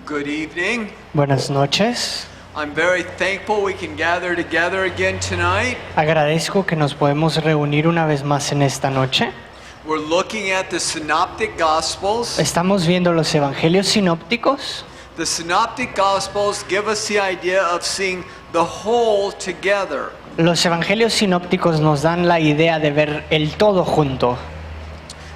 Good evening. Buenas noches. I'm very thankful we can gather together again tonight. Agradezco que nos podemos reunir una vez más en esta noche. We're looking at the Synoptic Gospels. Estamos viendo los evangelios sinópticos. The Synoptic Gospels give us the idea of seeing the whole together. Los evangelios sinópticos nos dan la idea de ver el todo junto.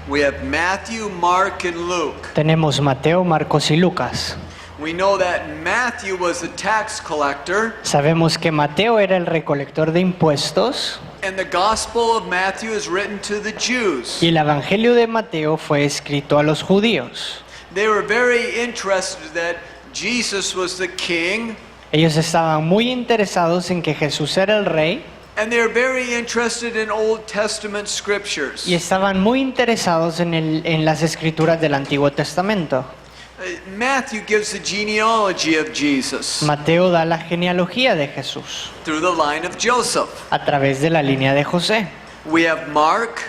We have Matthew, Mark, and Luke. Tenemos Mateo, Marcos y Lucas. We know that Matthew was a tax collector, Sabemos que Mateo era el recolector de impuestos and the Gospel of Matthew is written to the Jews. y el evangelio de Mateo fue escrito a los judíos. They were very interested that Jesus was the king, Ellos estaban muy interesados en que Jesús era el rey and they were very interested in Old Testament scriptures. y estaban muy interesados en las escrituras del Antiguo Testamento. Matthew gives the genealogy of Jesus Mateo da la genealogía de Jesús through the line of Joseph. a través de la línea de José. We have Mark,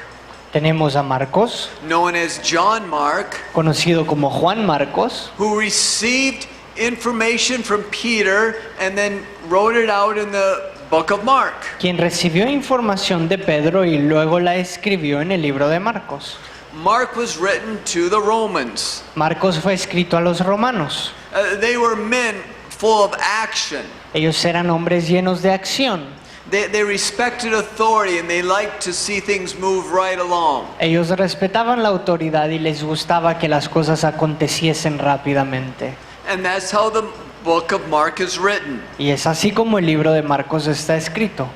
Tenemos a Marcos, known as John Mark, conocido como Juan Marcos, who received information from Peter and then wrote it out in the book of Mark. quien recibió información de Pedro y luego la escribió en el libro de Marcos. Mark was written to the Romans. Marcos fue escrito a los romanos. They were men full of action. Ellos eran hombres llenos de acción. They respected authority and they liked to see things move right along. Ellos respetaban la autoridad y les gustaba que las cosas aconteciesen rápidamente. And that's how the book of Mark is written. Y es así como el libro de Marcos está escrito.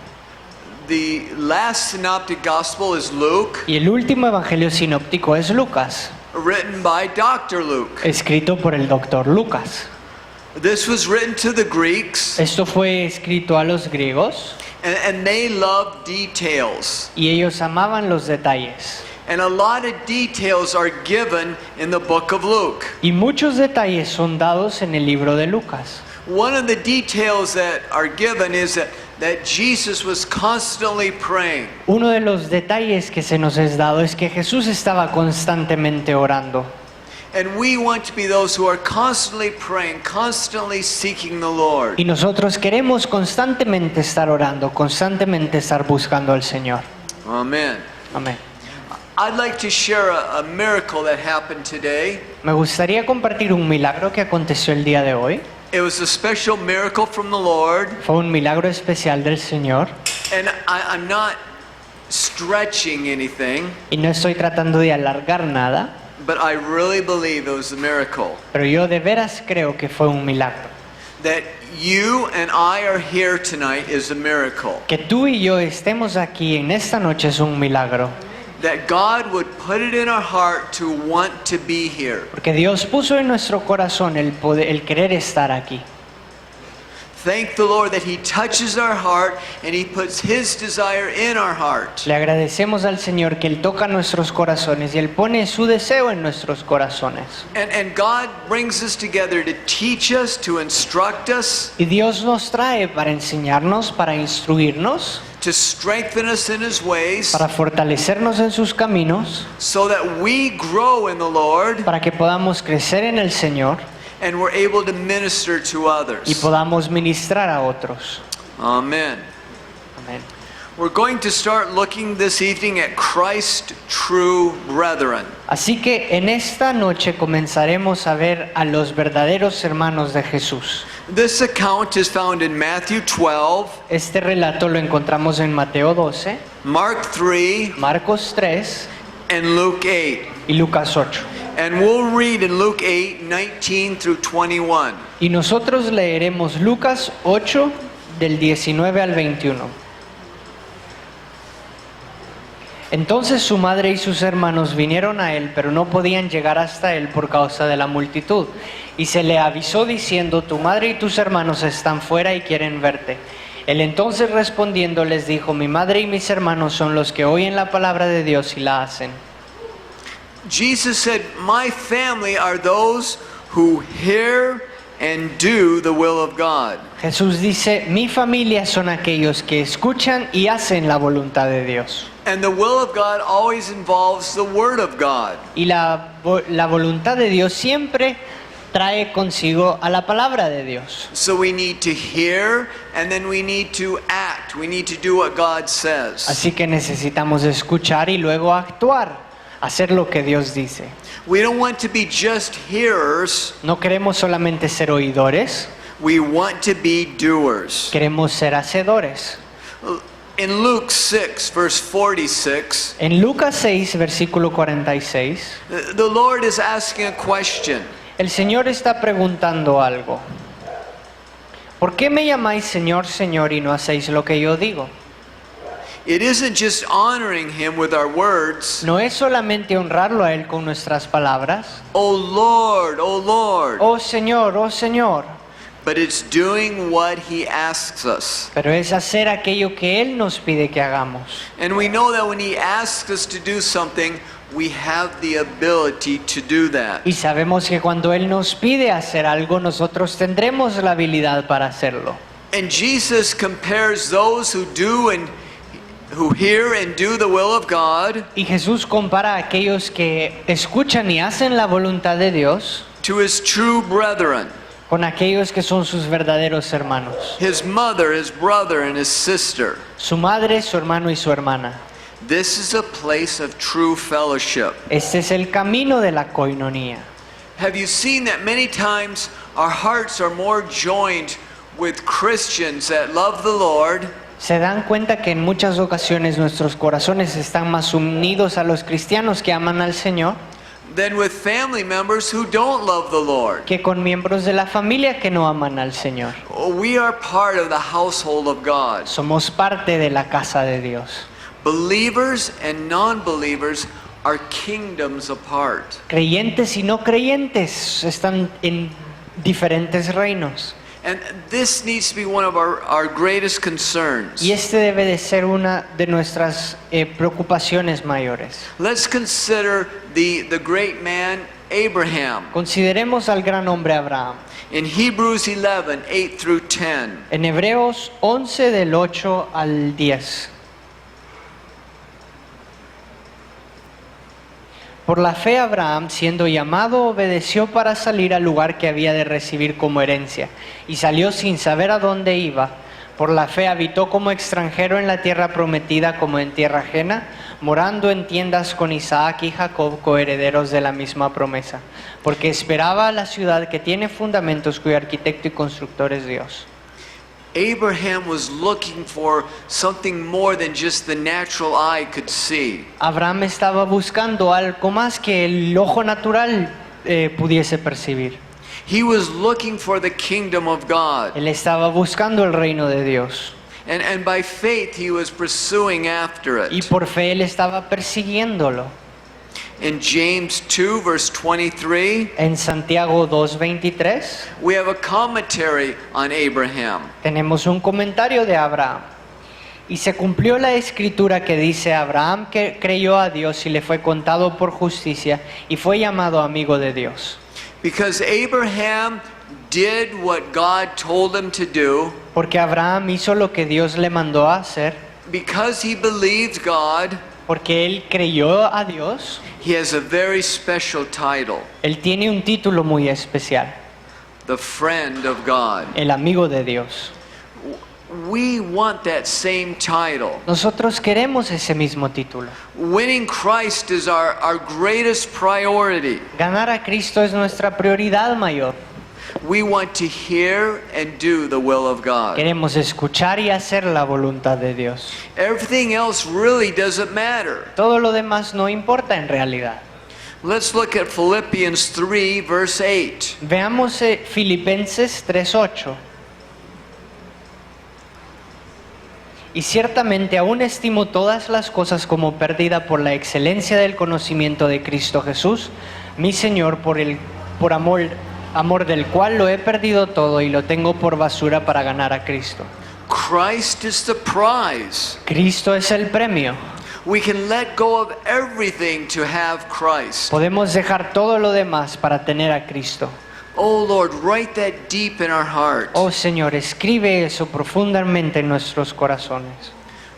The last synoptic gospel is Luke, Y el último evangelio sinóptico es Lucas, written by Dr. Luke. escrito por el doctor Lucas. This was written to the Greeks, Esto fue escrito a los griegos and they loved details. y ellos amaban los detalles. And a lot of details are given in the book of Luke. Y muchos detalles son dados en el libro de Lucas. One of the details that are given is that Jesus was constantly praying. Uno de los detalles que se nos es dado es que Jesús estaba constantemente orando. And we want to be those who are constantly praying, constantly seeking the Lord. Y nosotros queremos constantemente estar orando, constantemente estar buscando al Señor. Amen. Amén. I'd like to share a miracle that happened today. Me gustaría compartir un milagro que aconteció el día de hoy. It was a special miracle from the Lord, Fue un milagro especial del Señor. and I'm not stretching anything, Y no estoy tratando de alargar nada, but I really believe it was a miracle. pero yo de veras creo que fue un milagro. That you and I are here tonight is a miracle. Que tú y yo estemos aquí en esta noche es un milagro. That God would put it in our heart to want to be here. Porque Dios puso en nuestro corazón el querer estar aquí. Thank the Lord that He touches our heart and He puts His desire in our heart. Le agradecemos al Señor que Él toca nuestros corazones y Él pone su deseo en nuestros corazones. And God brings us together to teach us, to instruct us, Y Dios nos trae para enseñarnos, para instruirnos, to strengthen us in His ways, para fortalecernos en sus caminos, so that we grow in the Lord para que podamos crecer en el Señor and we're able to minister to y others. podamos ministrar a otros. Amen. Amén. We're going to start looking this evening at Christ's true brethren. Así que en esta noche comenzaremos a ver a los verdaderos hermanos de Jesús. This account is found in Matthew 12, Este relato lo encontramos en Mateo 12, Mark 3, Marcos 3 and Luke 8. y Lucas 8. And we'll read in Luke 8, 19 through 21. Y nosotros leeremos Lucas 8 del 19 al 21. Entonces su madre y sus hermanos vinieron a él, pero no podían llegar hasta él por causa de la multitud. Y se le avisó diciendo: tu madre y tus hermanos están fuera y quieren verte. Él entonces respondiendo les dijo: mi madre y mis hermanos son los que oyen la palabra de Dios y la hacen. Jesus said, my family are those who hear and do the will of God. Jesús dice: mi familia son aquellos que escuchan y hacen la voluntad de Dios. And the will of God always involves the Word of God. Y la voluntad de Dios siempre trae consigo a la palabra de Dios. So we need to hear and then we need to act. We need to do what God says. Así que necesitamos escuchar y luego actuar, hacer lo que Dios dice. We don't want to be just hearers. No queremos solamente ser oidores, We want to be doers. queremos ser hacedores. In Luke 6, verse 46, En Lucas 6, versículo 46, the Lord is asking a question. el Señor está preguntando algo. ¿Por qué me llamáis Señor, Señor y no hacéis lo que yo digo? It isn't just honoring Him with our words. No es solamente honrarlo a Él con nuestras palabras. Oh Lord, oh Lord. Oh Señor, oh Señor. But it's doing what He asks us. Pero es hacer aquello que Él nos pide que hagamos. And we know that when He asks us to do something, we have the ability to do that. Y sabemos que cuando Él nos pide hacer algo, nosotros tendremos la habilidad para hacerlo. And Jesus compares those who hear and do the will of God Y Jesús compara a aquellos que escuchan y hacen la voluntad de Dios to His true brethren, con aquellos que son sus verdaderos hermanos. His mother, His brother, and His sister. Su madre, su hermano y su hermana. This is a place of true fellowship. Este es el camino de la coinonía. Have you seen that many times our hearts are more joined with Christians that love the Lord Se dan cuenta que en muchas ocasiones nuestros corazones están más unidos a los cristianos que aman al Señor than with family members who don't love the Lord? que con miembros de la familia que no aman al Señor. We are part of the household of God. Somos parte de la casa de Dios. Believers and non-believers are kingdoms apart. Creyentes y no creyentes están en diferentes reinos. And this needs to be one of our greatest concerns. Y este debe de ser una de nuestras preocupaciones mayores. Let's consider the great man Abraham. Consideremos al gran hombre Abraham. In Hebrews 11, 8 through 10. En Hebreos 11 del 8 al 10. Por la fe Abraham, siendo llamado, obedeció para salir al lugar que había de recibir como herencia, y salió sin saber a dónde iba. Por la fe habitó como extranjero en la tierra prometida como en tierra ajena, morando en tiendas con Isaac y Jacob, coherederos de la misma promesa, porque esperaba a la ciudad que tiene fundamentos, cuyo arquitecto y constructor es Dios. Abraham was looking for something more than just the natural eye could see. Abraham estaba buscando algo más que el ojo natural pudiese percibir. He was looking for the kingdom of God. Él estaba buscando el reino de Dios. And by faith he was pursuing after Y it. por fe él estaba persiguiéndolo. In James 2, verse 23, En Santiago 2:23 we have a commentary on Abraham. tenemos un comentario de Abraham. Y se cumplió la escritura que dice: Abraham que creyó a Dios y le fue contado por justicia y fue llamado amigo de Dios. Because Abraham did what God told him to do, Porque Abraham hizo lo que Dios le mandó a hacer, because he believed God, porque él creyó a Dios, he has a very special title, él tiene un título muy especial: the friend of God. el amigo de Dios. We want that same title. Nosotros queremos ese mismo título. Winning Christ is our greatest priority. Ganar a Cristo es nuestra prioridad mayor. We want to hear and do the will of God. Queremos escuchar y hacer la voluntad de Dios. Everything else really doesn't matter. Todo lo demás no importa en realidad. Let's look at Philippians 3, verse 8. Veamos Filipenses 3:8. Y ciertamente aún estimo todas las cosas como pérdida por la excelencia del conocimiento de Cristo Jesús, mi Señor, por amor del cual lo he perdido todo y lo tengo por basura para ganar a Cristo. Christ is the prize. Cristo es el premio. We can let go of everything to have Christ. Podemos dejar todo lo demás para tener a Cristo. Oh Lord, write that deep in our heart. Oh Señor, escribe eso profundamente en nuestros corazones.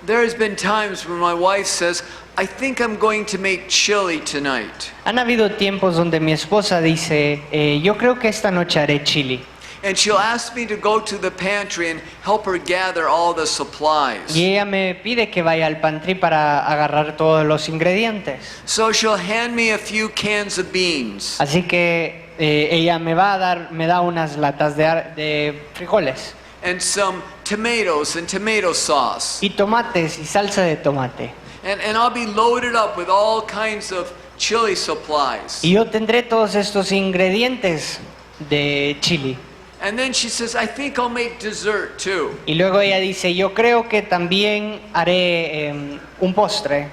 There has been times when my wife says, I think I'm going to make chili tonight. Han habido tiempos donde mi esposa dice, yo creo que esta noche haré chili. And she'll ask me to go to the pantry and help her gather all the supplies. Y ella me pide que vaya al pantry para agarrar todos los ingredientes. So she'll hand me a few cans of beans Así que ella me da unas latas de frijoles and some tomatoes and tomato sauce. y tomates y salsa de tomate. And I'll be loaded up with all kinds of chili supplies. Y yo tendré todos estos ingredientes de chili. And then she says, I think I'll make dessert too. Y luego ella dice, yo creo que también haré un postre.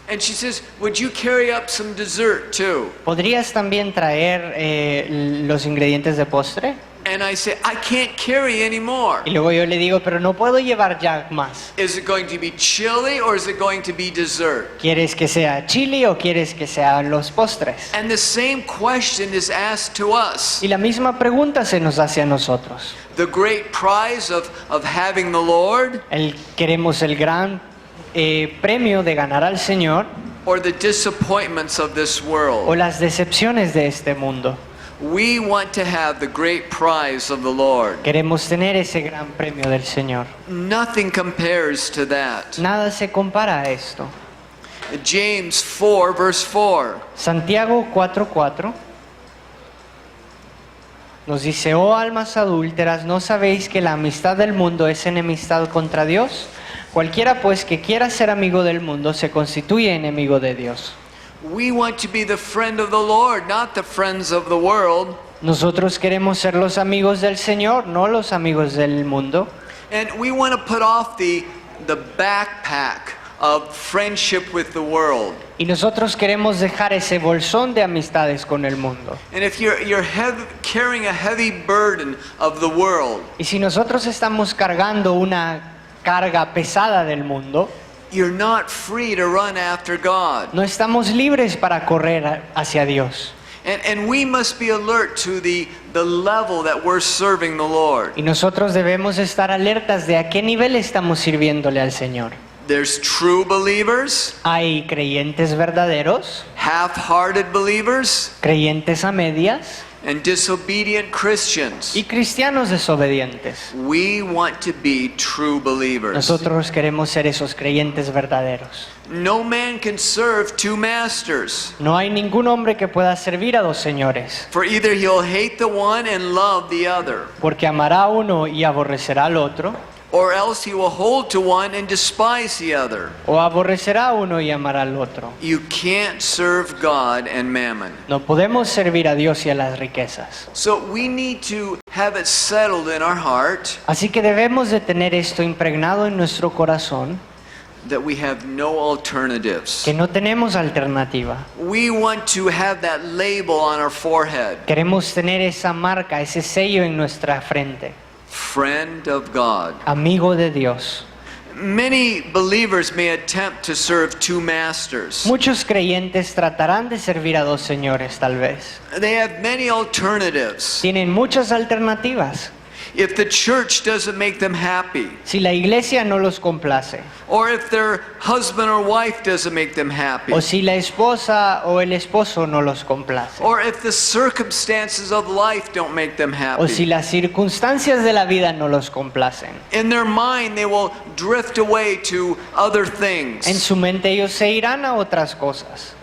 And she says, would you carry up some dessert too? ¿Podrías también traer los ingredientes de postre? And I say, I can't carry anymore. Y luego yo le digo, pero no puedo llevar ya más. Is it going to be chili or is it going to be dessert? ¿Quieres que sea chili o quieres que sean los postres? And the same question is asked to us. Y la misma pregunta se nos hace a nosotros. The great prize of having the Lord Queremos el gran premio de ganar al Señor or the disappointments of this o world. las decepciones de este mundo. We want to have the great prize of the Lord. Queremos tener ese gran premio del Señor. Nothing compares to that. Nada se compara a esto. James 4 verse 4. Santiago 4:4 nos dice, oh almas adúlteras, ¿no sabéis que la amistad del mundo es enemistad contra Dios? Cualquiera pues que quiera ser amigo del mundo se constituye enemigo de Dios. We want to be the friend of the Lord, not the friends of the world. Nosotros queremos ser los amigos del Señor, no los amigos del mundo. And we want to put off the backpack of friendship with the world. Y nosotros queremos dejar ese bolsón de amistades con el mundo. And if you're carrying a heavy burden of the world, Y si nosotros estamos cargando una carga pesada del mundo, you're not free to run after God. no estamos libres para correr hacia Dios. And we must be alert to the level that we're serving the Lord. Y nosotros debemos estar alertas de a qué nivel estamos sirviéndole al Señor. There's true believers, Hay creyentes verdaderos, half-hearted believers, creyentes a medias and disobedient Christians. y cristianos desobedientes. We want to be true believers. Nosotros queremos ser esos creyentes verdaderos. No man can serve two masters, No hay ningún hombre que pueda servir a dos señores, for either he'll hate the one and love the other, porque amará a uno y aborrecerá al otro, or else he will hold to one and despise the other. o aborrecerá a uno y amará al otro. You can't serve God and mammon. No podemos servir a Dios y a las riquezas. So we need to have it settled in our heart Así que debemos de tener esto impregnado en nuestro corazón, that we have no alternatives. que no tenemos alternativa. We want to have that label on our forehead. Queremos tener esa marca, ese sello en nuestra frente. Friend of God. Amigo de Dios. Many believers may attempt to serve two masters. Muchos creyentes tratarán de servir a dos señores, tal vez. They have many alternatives. Tienen muchas alternativas. If the church doesn't make them happy, Si la iglesia no los complace, or if their husband or wife doesn't make them happy, o si la esposa o el esposo no los complace, or if the circumstances of life don't make them o si happy, las circunstancias de la vida no los complacen, in their mind they will drift away to other en things. su mente ellos se irán a otras cosas.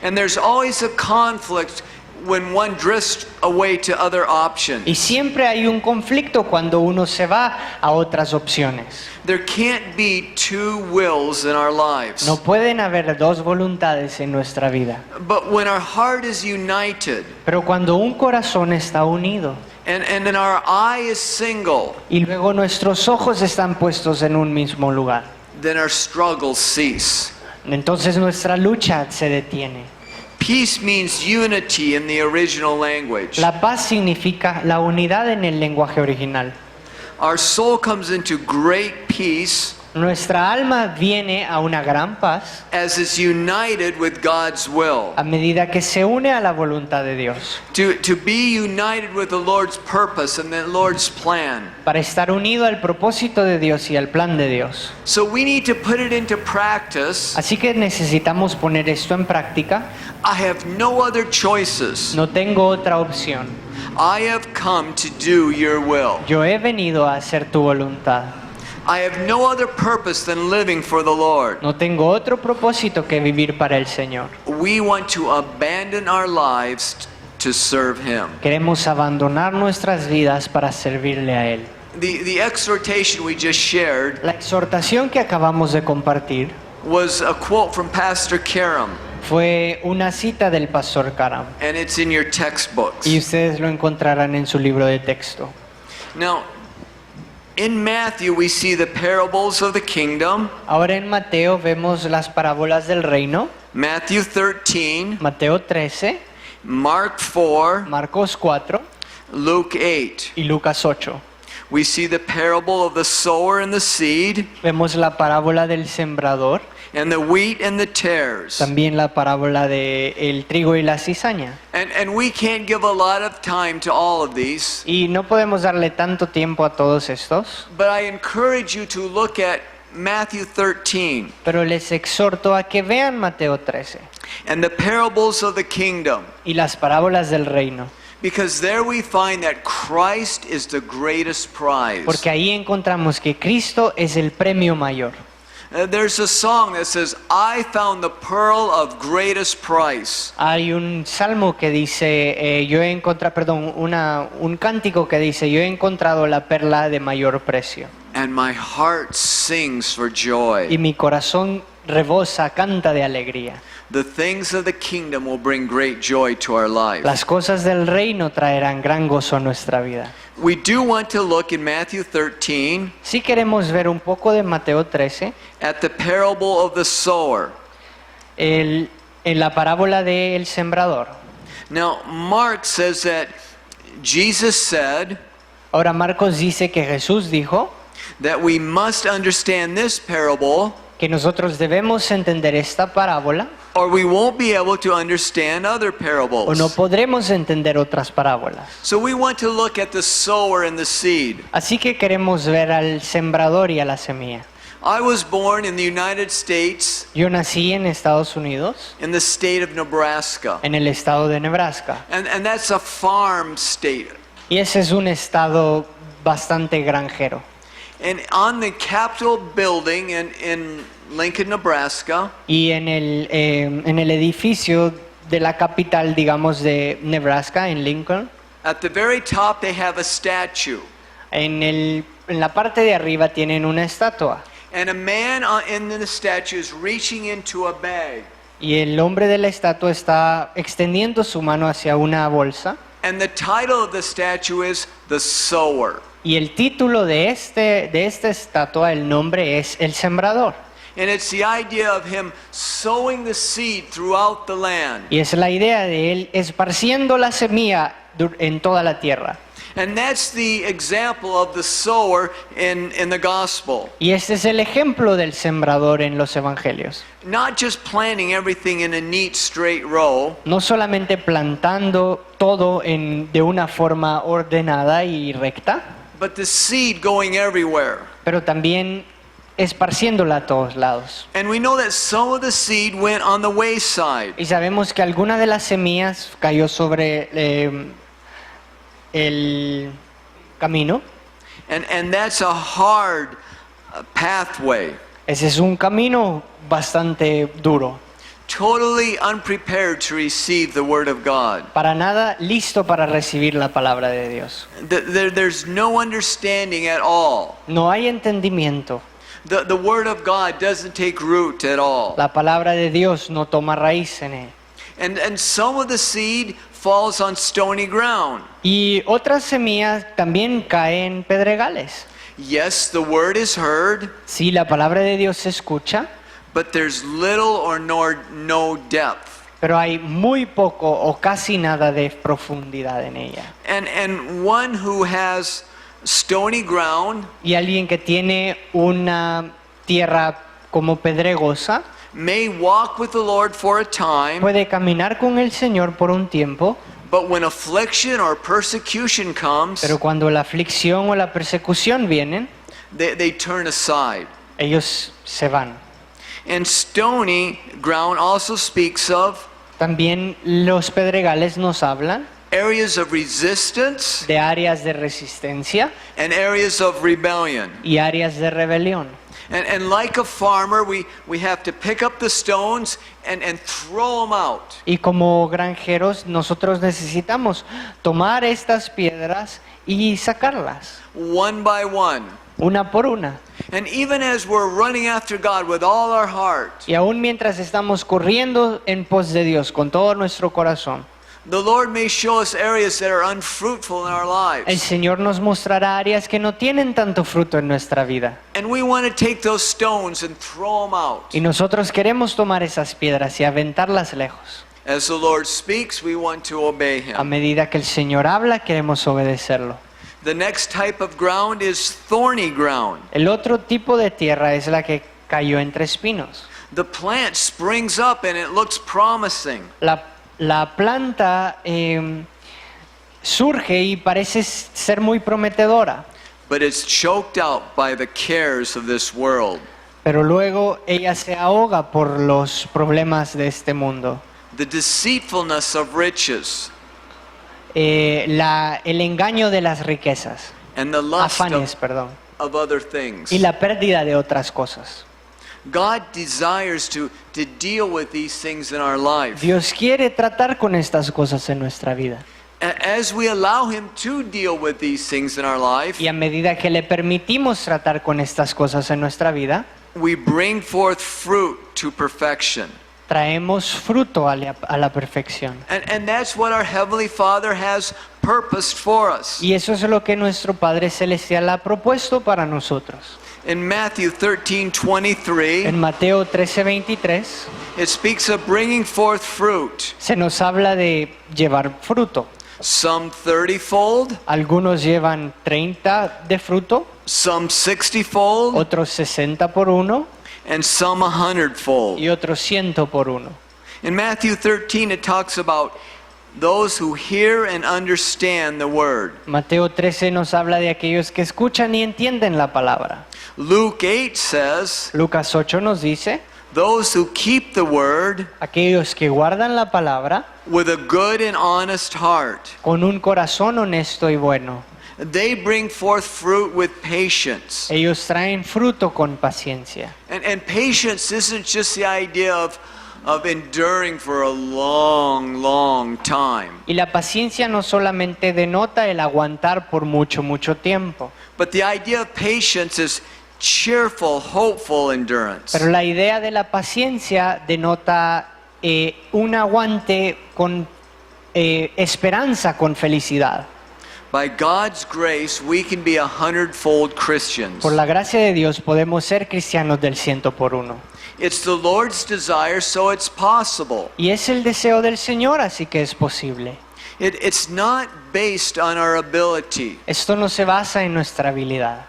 And there's always a conflict when one drifts away to other Y options. siempre hay un conflicto cuando uno se va a otras opciones. There can't be two wills in our lives. No pueden haber dos voluntades en nuestra vida. But when our heart is united Pero cuando un corazón está unido and then our eye is single, y luego nuestros ojos están puestos en un mismo lugar, then our struggles cease. entonces nuestra lucha se detiene. Peace means unity in the original language. La paz significa la unidad en el lenguaje original. Our soul comes into great peace Nuestra alma viene a una gran paz as it's united with God's will. a medida que se une a la voluntad de Dios. To be united with the Lord's purpose and the Lord's plan. Para estar unido al propósito de Dios y al plan de Dios. So we need to put it into practice. Así que necesitamos poner esto en práctica. I have no other choices. No tengo otra opción. I have come to do your will. Yo he venido a hacer tu voluntad. I have no other purpose than living for the Lord. No tengo otro propósito que vivir para el Señor. We want to abandon our lives to serve Him. Queremos abandonar nuestras vidas para servirle a Él. The exhortation we just shared La exhortación que acabamos de compartir was a quote from Pastor Karam, fue una cita del pastor Karam. and it's in your textbooks. Y ustedes lo encontrarán en su libro de texto. Now, in Matthew, we see the parables of the kingdom. Ahora en Mateo vemos las parábolas del reino. Matthew 13, Mateo 13, Mark 4, Marcos 4 Luke 8. y Lucas 8. We see the parable of the sower and the seed, Vemos la parábola del sembrador, and the wheat and the tares. también la parábola de el trigo y la cizaña. And we can't give a lot of time to all of these, Y no podemos darle tanto tiempo a todos estos, but I encourage you to look at Matthew 13 pero les exhorto a que vean Mateo 13 and the parables of the kingdom, y las parábolas del reino, because there we find that Christ is the greatest prize. porque ahí encontramos que Cristo es el premio mayor. There's a song that says, I found the pearl of greatest price. Hay un salmo que dice, un cántico que dice, yo he encontrado la perla de mayor precio. And my heart sings for joy. Y mi corazón rebosa, canta de alegría. The things of the kingdom will bring great joy to our life. Las cosas del reino traerán gran gozo a nuestra vida. We do want to look in Matthew 13 Si queremos ver un poco de Mateo 13, at the parable of the sower. en la parábola del sembrador. Now, Mark says that Jesus said Ahora Marcos dice que Jesús dijo that we must understand this parable que nosotros debemos entender esta parábola or we won't be able to understand other o no parables. podremos entender otras parábolas. So we want to look at the sower and the seed. Así que queremos ver al sembrador y a la semilla. I was born in the United States, Yo nací en Estados Unidos, in the state of Nebraska. en el estado de Nebraska. And that's a farm state. Y ese es un estado bastante granjero. And on the Capitol building in Lincoln, Nebraska, Y en el edificio de la capital, digamos, de Nebraska, en Lincoln, at the very top they have a statue. en la parte de arriba tienen una estatua. And a man in the statue is reaching into a bag. Y el hombre de la estatua está extendiendo su mano hacia una bolsa. And the title of the statue is The Sower. Y el título de esta estatua, el nombre es El Sembrador. And it's the idea of him sowing the seed throughout the land. Y es la idea de él esparciendo la semilla en toda la tierra. And that's the example of the sower in the gospel. Y este es el ejemplo del sembrador en los evangelios. Not just planting everything in a neat straight row, No solamente plantando todo de una forma ordenada y recta, but the seed going everywhere. pero también esparciéndola a todos lados. And we know that some of the seed went on the wayside. Y sabemos que alguna de las semillas cayó sobre el camino. And that's a hard pathway. Ese es un camino bastante duro. Totally unprepared to receive the word of God. Para nada listo para recibir la palabra de Dios. There's no understanding at all. No hay entendimiento. The word of God doesn't take root at all. La palabra de Dios no toma raíz en él. And some of the seed falls on stony ground. Y otras semillas también caen en pedregales. Yes, the word is heard, Sí, la palabra de Dios se escucha, but there's little or no depth. pero hay muy poco o casi nada de profundidad en ella. And one who has stony ground Y alguien que tiene una tierra como pedregosa, may walk with the Lord for a time, puede caminar con el Señor por un tiempo, but when affliction or persecution comes, pero cuando la aflicción o la persecución vienen, they turn aside. ellos se van. And stony ground also speaks of También los pedregales nos hablan areas of resistance de áreas de resistencia and areas of rebellion. y áreas de rebelión. And like a farmer, we have to pick up the stones and throw them out. Y como granjeros nosotros necesitamos tomar estas piedras y sacarlas, One by one. una por una. And even as we're running after God with all our heart, Y aún mientras estamos corriendo en pos de Dios con todo nuestro corazón, the Lord may show us areas that are unfruitful in our el lives. Señor nos mostrará áreas que no tienen tanto fruto en nuestra vida. And we want to take those stones and throw them out. Y nosotros queremos tomar esas piedras y aventarlas lejos. As the Lord speaks, we want to obey A Him. medida que el Señor habla, queremos obedecerlo. The next type of ground is thorny ground. El otro tipo de tierra es la que cayó entre espinos. The plant springs up and it looks promising. La planta surge y parece ser muy prometedora, But it's choked out by the cares of this world. pero luego ella se ahoga por los problemas de este mundo. The deceitfulness of riches El engaño de las riquezas, and the lust afanes, perdón, of other things. y la pérdida de otras cosas. God desires to deal with these things in our life. Dios quiere tratar con estas cosas en nuestra vida. As we allow Him to deal with these things in our life, Y a medida que le permitimos tratar con estas cosas en nuestra vida, we bring forth fruit to perfection. traemos fruto a la perfección. And that's what our Heavenly Father has purposed for us. Y eso es lo que nuestro Padre Celestial ha propuesto para nosotros. In Matthew 13:23, En Mateo 13:23 it speaks of bringing forth fruit, se nos habla de llevar fruto. some 30-fold, Algunos llevan 30 de fruto, some 60-fold, otros 60 por uno and some 100-fold. y otros 100 por uno. In Matthew 13, it talks about those who hear and understand the word. Mateo 13 nos habla de aquellos que escuchan y entienden la palabra. Luke 8 says, Lucas 8 nos dice, those who keep the word aquellos que guardan la palabra with a good and honest heart, con un corazón honesto y bueno. they bring forth fruit with patience. Ellos traen fruto con paciencia. And patience isn't just the idea of enduring for a long time, Y la paciencia no solamente denota el aguantar por mucho tiempo, but the idea of patience is cheerful, hopeful endurance. pero la idea de la paciencia denota un aguante con esperanza, con felicidad. By God's grace, we can be 100-fold Christians. Por la gracia de Dios podemos ser cristianos del 100 por uno. It's the Lord's desire, so it's possible. Y es el deseo del Señor, así que es posible. It's not based on our ability. Esto no se basa en nuestra habilidad.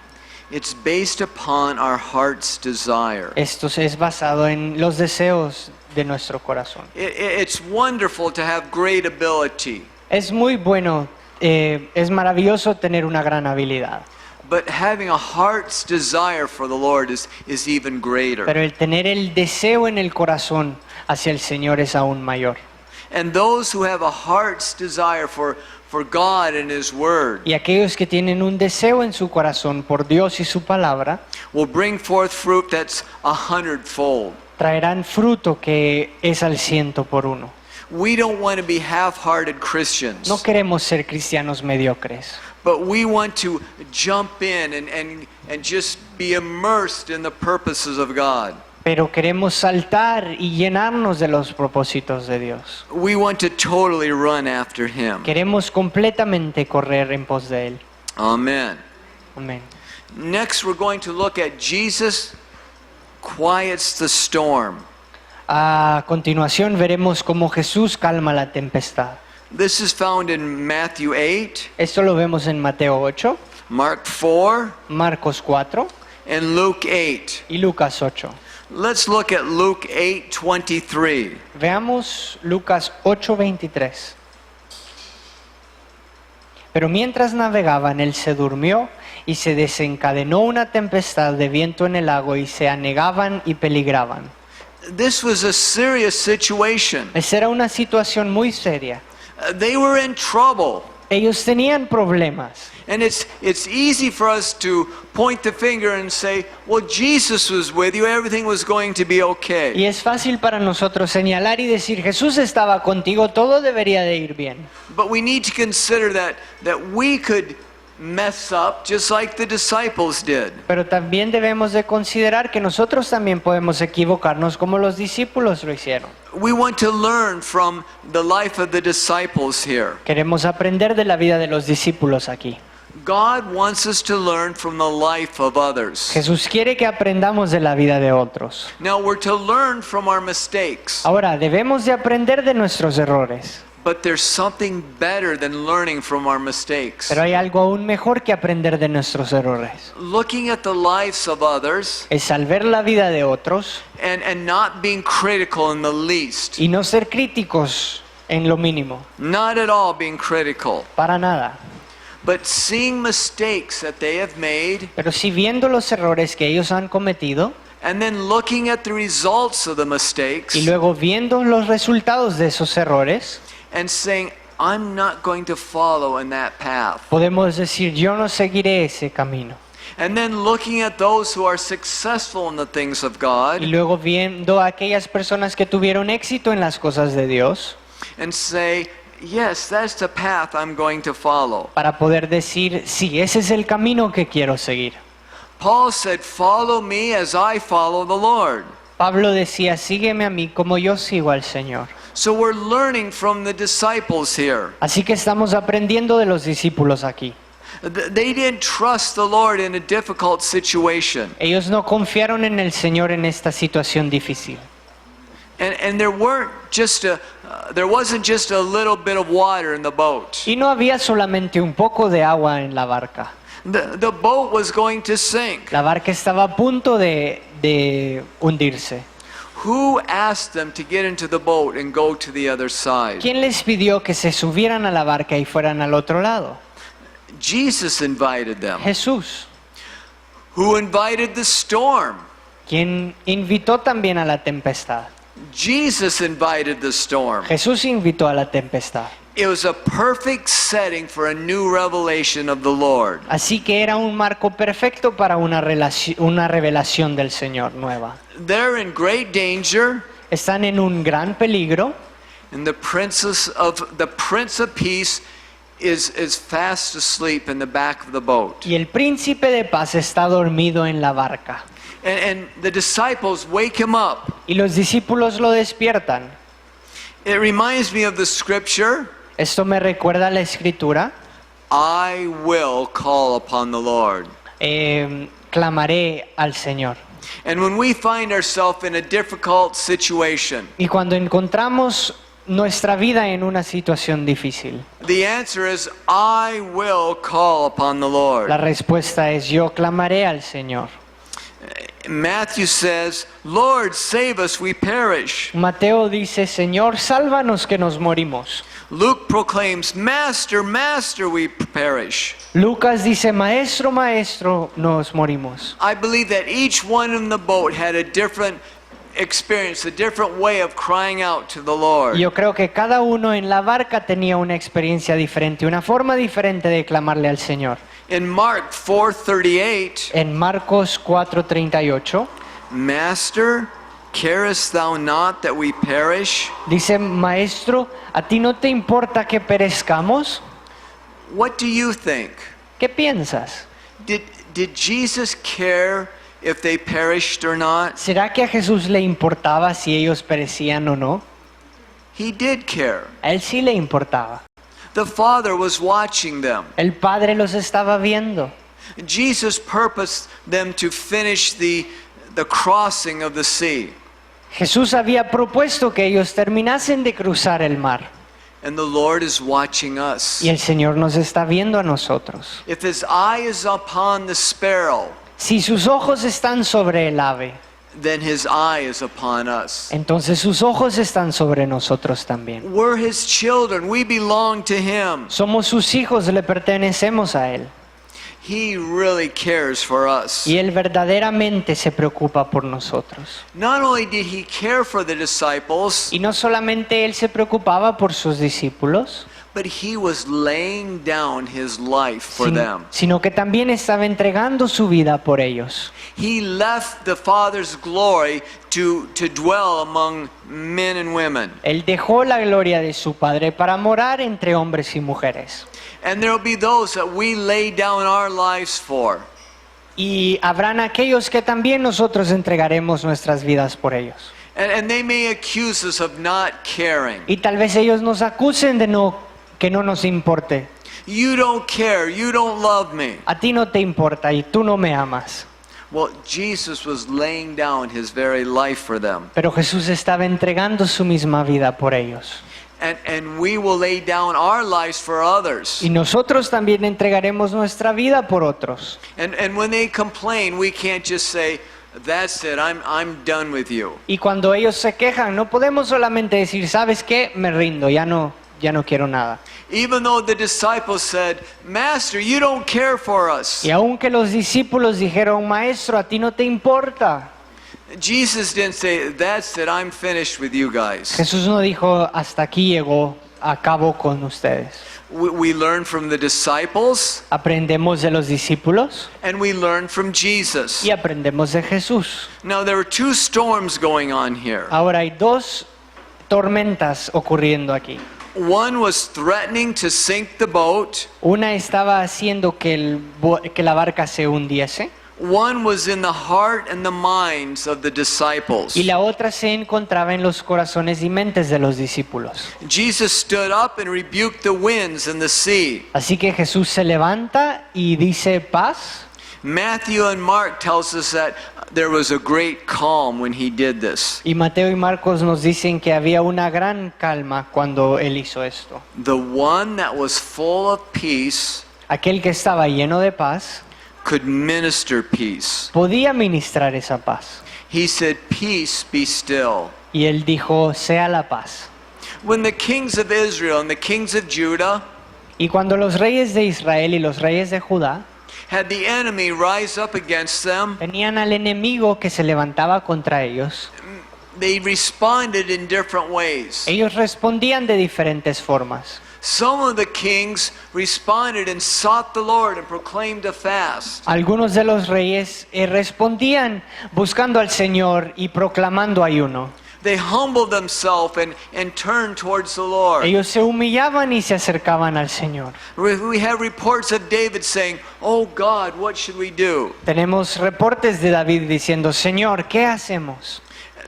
It's based upon our heart's desire. Esto es basado en los deseos de nuestro corazón. It's wonderful to have great ability, Es muy bueno, es maravilloso tener una gran habilidad, but having a heart's desire for the Lord is even greater. pero el tener el deseo en el corazón hacia el Señor es aún mayor. And those who have a heart's desire for God and His Word Y aquellos que tienen un deseo en su corazón por Dios y su palabra, will bring forth fruit that's 100-fold. traerán fruto que es al 100 por uno. We don't want to be half-hearted Christians, No queremos ser cristianos mediocres, but we want to jump in and just be immersed in the purposes of God. pero queremos saltar y llenarnos de los propósitos de Dios. We want to totally run after Him. Queremos completamente correr en pos de Él. Amen. Amén. Next, we're going to look at Jesus quiets the storm. A continuación veremos cómo Jesús calma la tempestad. This is found in Matthew 8, Esto lo vemos en Mateo 8, Mark 4, Marcos 4 and Luke 8. y Lucas 8. Let's look at Luke 8:23. Veamos Lucas 8:23. Pero mientras navegaban, él se durmió y se desencadenó una tempestad de viento en el lago y se anegaban y peligraban. This was a serious situation. Esa era una situación muy seria. They were in trouble. Ellos tenían problemas. And it's easy for us to point the finger and say, well, Jesus was with you, everything was going to be okay. Y es fácil para nosotros señalar y decir, Jesús estaba contigo, todo debería de ir bien. But we need to consider that we could mess up just like the disciples did. Pero también debemos de considerar que nosotros también podemos equivocarnos como los discípulos lo hicieron. We want to learn from the life of the disciples here. Queremos aprender de la vida de los discípulos aquí. God wants us to learn from the life of others. Jesús quiere que aprendamos de la vida de otros. Now we're to learn from our mistakes. Ahora, debemos de aprender de nuestros errores. But there's something better than learning from our mistakes. Pero hay algo aún mejor que aprender de nuestros errores. Looking at the lives of others Es al ver la vida de otros and not being critical in the least. y no ser críticos en lo mínimo. Not at all being critical. Para nada. But seeing mistakes that they have made Pero si viendo los errores que ellos han cometido and then looking at the results of the mistakes y luego viendo los resultados de esos errores, and saying, I'm not going to follow in that path. podemos decir, yo no seguiré ese camino. And then looking at those who are successful in the things of Y God luego viendo a aquellas personas que tuvieron éxito en las cosas de Dios, and say, yes, that's the path I'm going to follow. para poder decir, sí, ese es el camino que quiero seguir. Paul said, follow me as I follow the Lord. Pablo decía, sígueme a mí como yo sigo al Señor. So we're learning from the disciples here. Así que estamos aprendiendo de los discípulos aquí. They didn't trust the Lord in a difficult situation. Ellos no confiaron en el Señor en esta situación difícil. And there wasn't just a little bit of water in the boat. Y no había solamente un poco de agua en la barca. The boat was going to sink. La barca estaba a punto de hundirse. Who asked them to get into the boat and go to the other side? ¿Quién les pidió que se subieran a la barca y fueran al otro lado? Jesus invited them. Jesús. Who invited the storm? ¿Quién invitó también a la tempestad? Jesus invited the storm. Jesús invitó a la tempestad. It was a perfect setting for a new revelation of the Lord. Así que era un marco perfecto para una revelación del Señor nueva. They're in great danger, Están en un gran peligro and the Prince of Peace is fast asleep in the back of the boat. y el príncipe de paz está dormido en la barca. And the disciples wake him up. Y los discípulos lo despiertan. It reminds me of the scripture, Esto me recuerda a la escritura. I will call upon the Lord. Clamaré al Señor. And when we find ourselves in a difficult situation, Y cuando encontramos nuestra vida en una situación difícil, the answer is, I will call upon the Lord. la respuesta es yo clamaré al Señor. Matthew says, Lord, save us, we perish. Mateo dice, Señor, sálvanos que nos morimos. Luke proclaims, Master, Master, we perish. Lucas dice, Maestro, Maestro, nos morimos. I believe that each one in the boat had a different experience, a different way of crying out to the Lord. Yo creo que cada uno en la barca tenía una experiencia diferente, una forma diferente de clamarle al Señor. In Mark 4:38, En Marcos 4:38 Master, carest thou not that we perish? dice, Maestro, ¿a ti no te importa que perezcamos? What do you think? ¿Qué piensas? Did Jesus care if they perished or not? ¿Será que a Jesús le importaba si ellos perecían o no? He did care. A él sí le importaba. The Father was watching them. El Padre los estaba viendo. Jesus purposed them to finish the crossing of the sea. Jesús había propuesto que ellos terminasen de cruzar el mar. And the Lord is watching us. Y el Señor nos está viendo a nosotros. If his eye is upon the sparrow, Si sus ojos están sobre el ave, then his eye is upon us. entonces sus ojos están sobre nosotros también. We're his children. We belong to him. Somos sus hijos, le pertenecemos a Él. He really cares for us. Y Él verdaderamente se preocupa por nosotros. Not only did he care for the disciples, Y no solamente Él se preocupaba por sus discípulos, but he was laying down his life for them. sino que también estaba entregando su vida por ellos. He left the Father's glory to dwell among men and women. Él dejó la gloria de su Padre para morar entre hombres y mujeres. And there will be those that we lay down our lives for. Y habrán aquellos que también nosotros entregaremos nuestras vidas por ellos. And they may accuse us of not caring. Y tal vez ellos nos acusen de que no nos importe. You don't care. You don't love me. A ti no te importa y tú no me amas. Well, Jesus was laying down his very life for them. Pero Jesús estaba entregando su misma vida por ellos. And we will lay down our lives for others. Y nosotros también entregaremos nuestra vida por otros. And when they complain, we can't just say, that's it, I'm done with you. Y cuando ellos se quejan, no podemos solamente decir, ¿sabes qué? Me rindo, ya no quiero nada. Even though the disciples said, Master, you don't care for us. Y aunque los discípulos dijeron, Maestro, a ti no te importa. Jesus didn't say, that's it, I'm finished with you guys. Jesús no dijo, hasta aquí llegó, acabo con ustedes. We learn from the disciples Aprendemos de los discípulos and we learn from Jesus. y aprendemos de Jesús. Now there were two storms going on here. Ahora hay dos tormentas ocurriendo aquí. One was threatening to sink the boat. Una estaba haciendo que la barca se hundiese. One was in the heart and the minds of the disciples. Y la otra se encontraba en los corazones y mentes de los discípulos. Jesus stood up and rebuked the winds and the sea. Así que Jesús se levanta y dice paz. Matthew and Mark tells us that there was a great calm when he did this. Y Mateo y Marcos nos dicen que había una gran calma cuando él hizo esto. The one that was full of peace Aquel que estaba lleno de paz could minister peace. podía ministrar esa paz. He said, "Peace, be still." Y él dijo, sea la paz. When the kings of Israel and the kings of Judah Y cuando los reyes de Israel y los reyes de Judá had the enemy rise up against them, tenían al enemigo que se levantaba contra ellos, they responded in different ways. ellos respondían de diferentes formas. Some of the kings responded and sought the Lord and proclaimed a fast. Algunos de los reyes respondían buscando al Señor y proclamando ayuno. They humbled themselves and turned towards the Lord. Ellos se humillaban y se acercaban al Señor. We have reports of David saying, "Oh God, what should we do?" Tenemos reportes de David diciendo, Señor, ¿qué hacemos?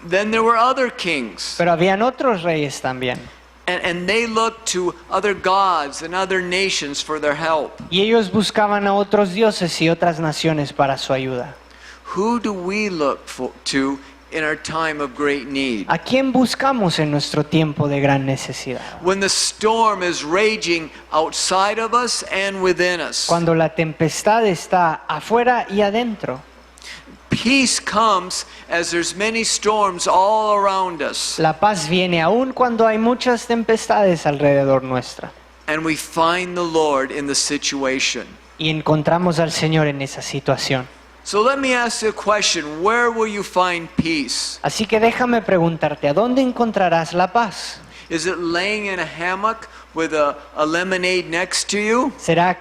Then there were other kings, Pero habían otros reyes también. and they looked to other gods and other nations for their help. Y ellos buscaban a otros dioses y otras naciones para su ayuda. Who do we look to in our time of great need? ¿A quién buscamos en nuestro tiempo de gran necesidad? When the storm is raging outside of us and within us. Cuando la tempestad está afuera y adentro. Peace comes as there's many storms all around us. La paz viene aún cuando hay muchas tempestades alrededor nuestra. And we find the Lord in the situation. Y encontramos al Señor en esa situación. So let me ask you a question. Where will you find peace? Así que déjame preguntarte, ¿a dónde encontrarás la paz? Is it laying in a hammock with a lemonade next to you? ¿Será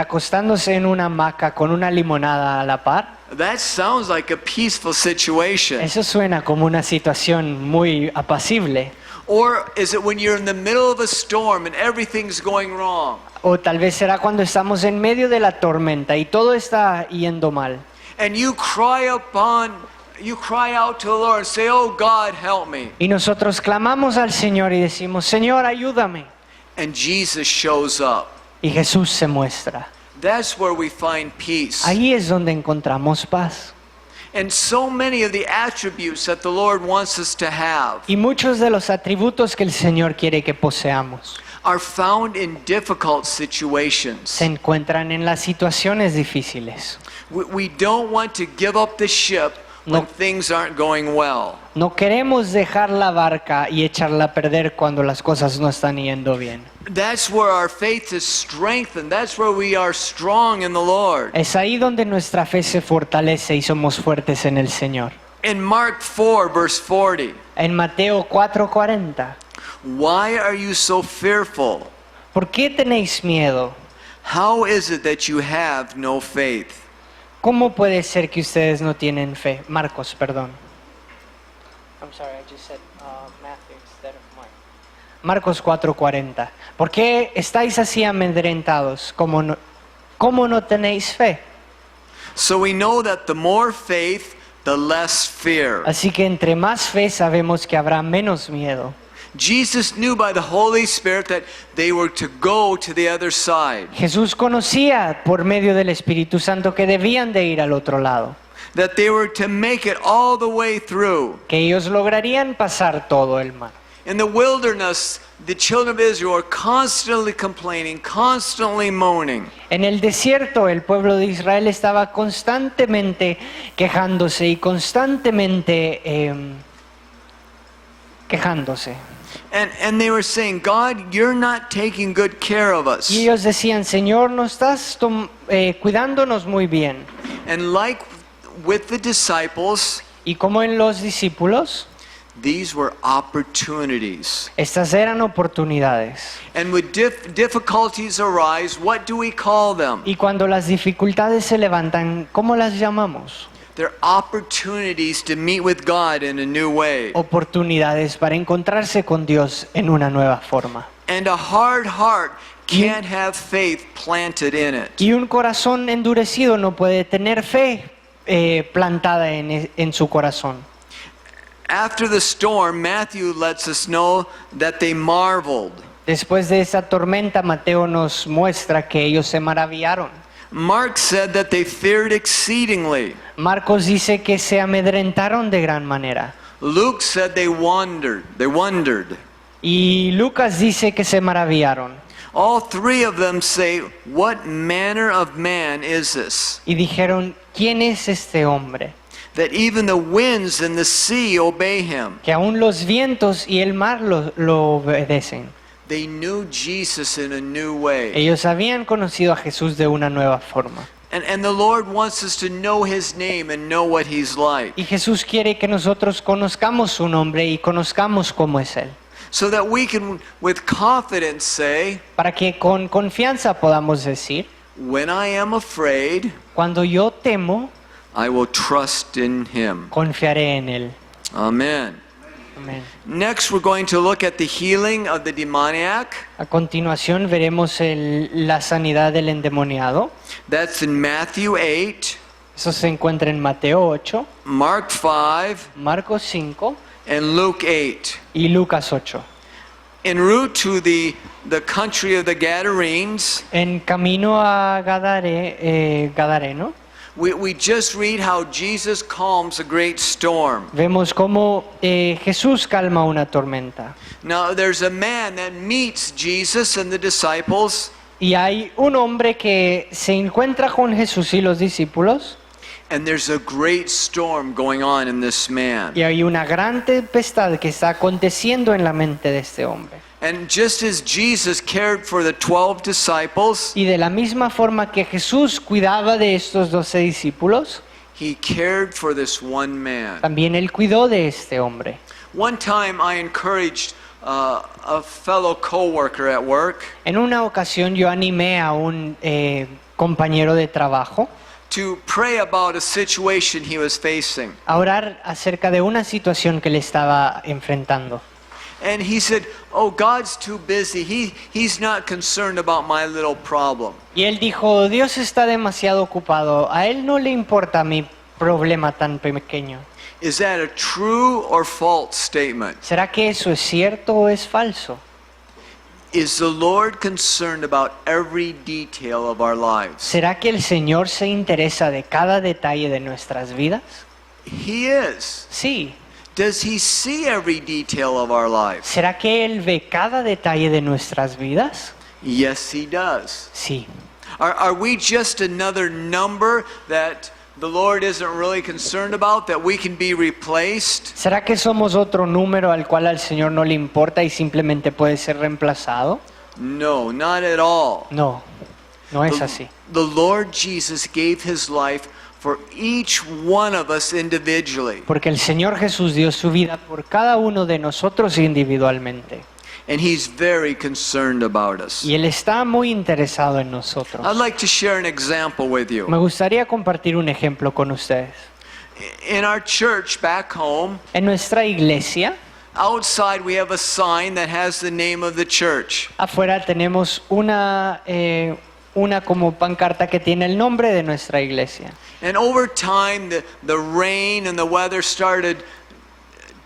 acostándose en una hamaca con una limonada a la par? That sounds like a peaceful situation. Eso suena como una situación muy apacible. Or is it when you're in the middle of a storm and everything's going wrong? O tal vez será cuando estamos en medio de la tormenta y todo está yendo mal. And you cry out to the Lord and say, "Oh God, help me." Y nosotros clamamos al Señor y decimos, Señor, ayúdame. And Jesus shows up. Y Jesús se muestra. That's where we find peace. Ahí es donde encontramos paz. And so many of the attributes that the Lord wants us to have Y muchos de los atributos que el Señor quiere que poseamos are found in difficult situations. se encuentran en las situaciones difíciles. We don't want to give up the ship when No. things aren't going well. No queremos dejar la barca y echarla a perder cuando las cosas no están yendo bien. That's where our faith is strengthened. That's where we are strong in the Lord. Es ahí donde nuestra fe se fortalece y somos fuertes en el Señor. In Mark 4, verse 40, En Mateo 4:40, why are you so fearful? ¿por qué tenéis miedo? How is it that you have no faith? ¿Cómo puede ser que ustedes no tienen fe? Marcos, perdón. I'm sorry, I just said Matthew instead of Mark. Marcos 4:40. ¿Por qué estáis así amedrentados? ¿Cómo no tenéis fe? So we know that the more faith, the less fear. Así que entre más fe sabemos que habrá menos miedo. Jesus knew by the Holy Spirit that they were to go to the other side, Jesús conocía por medio del Espíritu Santo que debían de ir al otro lado, that they were to make it all the way through. que ellos lograrían pasar todo el mar. In the wilderness, the children of Israel were constantly complaining, constantly moaning. En el desierto el pueblo de Israel estaba constantemente quejándose y constantemente quejándose. And they were saying, God, you're not taking good care of us. Y ellos decían, Señor, no estás cuidándonos muy bien. And like with the disciples, Y como en los discípulos, these were opportunities. estas eran oportunidades. And when difficulties arise, what do we call them? Y cuando las dificultades se levantan, ¿cómo las llamamos? They're opportunities to meet with God in a new way. Oportunidades para encontrarse con Dios en una nueva forma. And a hard heart can't have faith planted in it. Y un corazón endurecido no puede tener fe plantada en su corazón. After the storm, Matthew lets us know that they marveled. Después de esa tormenta, Mateo nos muestra que ellos se maravillaron. Mark said that they feared exceedingly. Marcos dice que se amedrentaron de gran manera. Luke said they wondered. They wondered. Y Lucas dice que se maravillaron. All three of them say, what manner of man is this? Y dijeron, ¿quién es este hombre? That even the winds and the sea obey him. Que aún los vientos y el mar lo obedecen. They knew Jesus in a new way. Ellos habían conocido a Jesús de una nueva forma. And the Lord wants us to know his name and know what he's like. Y Jesús quiere que nosotros conozcamos su nombre y conozcamos cómo es Él. So that we can, with confidence, say, Para que con confianza podamos decir, when I am afraid, cuando yo temo, I will trust in him. confiaré en Él. Amen. Amén. Next, we're going to look at the healing of the demoniac. A continuación veremos la sanidad del endemoniado. That's in Matthew 8, Eso se encuentra en Mateo 8, Mark 5, Marcos 5 and Luke 8. y Lucas 8. En route to the country of the Gadarenes, En camino a Gadareno, we just read how Jesus calms a great storm. vemos cómo Jesús calma una tormenta. Now, there's a man that meets Jesus and the disciples, Y hay un hombre que se encuentra con Jesús y los discípulos, and there's a great storm going on in this man. y hay una gran tempestad que está aconteciendo en la mente de este hombre. And just as Jesus cared for the 12 disciples, Y de la misma forma que Jesús cuidaba de estos 12 discípulos, he cared for this one man. también Él cuidó de este hombre. One time I encouraged a fellow coworker at work En una ocasión yo animé a un compañero de trabajo to pray about a situation he was facing. a orar acerca de una situación que le estaba enfrentando. And he said, oh, God's too busy. He's not concerned about my little problem. Y él dijo, Dios está demasiado ocupado, a Él no le importa mi problema tan pequeño. Is that a true or false statement? ¿Será que eso es cierto o es falso? Is the Lord concerned about every detail of our lives? ¿Será que el Señor se interesa de cada detalle de nuestras vidas? He is. Sí. Does he see every detail of our lives? ¿Será que Él ve cada detalle de nuestras vidas? Yes, he does. Sí. Are we just another number that the Lord isn't really concerned about, that we can be replaced? ¿Será que somos otro número al cual al Señor no le importa y simplemente puede ser reemplazado? No, not at all. No, no es así. The Lord Jesus gave his life for each one of us individually. Porque el Señor Jesús dio su vida por cada uno de nosotros individualmente. And he's very concerned about us. Y Él está muy interesado en nosotros. I'd like to share an example with Me you. gustaría compartir un ejemplo con ustedes. In our church back home, En nuestra iglesia, outside we have a sign that has the name of the church. afuera tenemos una como pancarta que tiene el nombre de nuestra iglesia. And over time, the rain and the weather started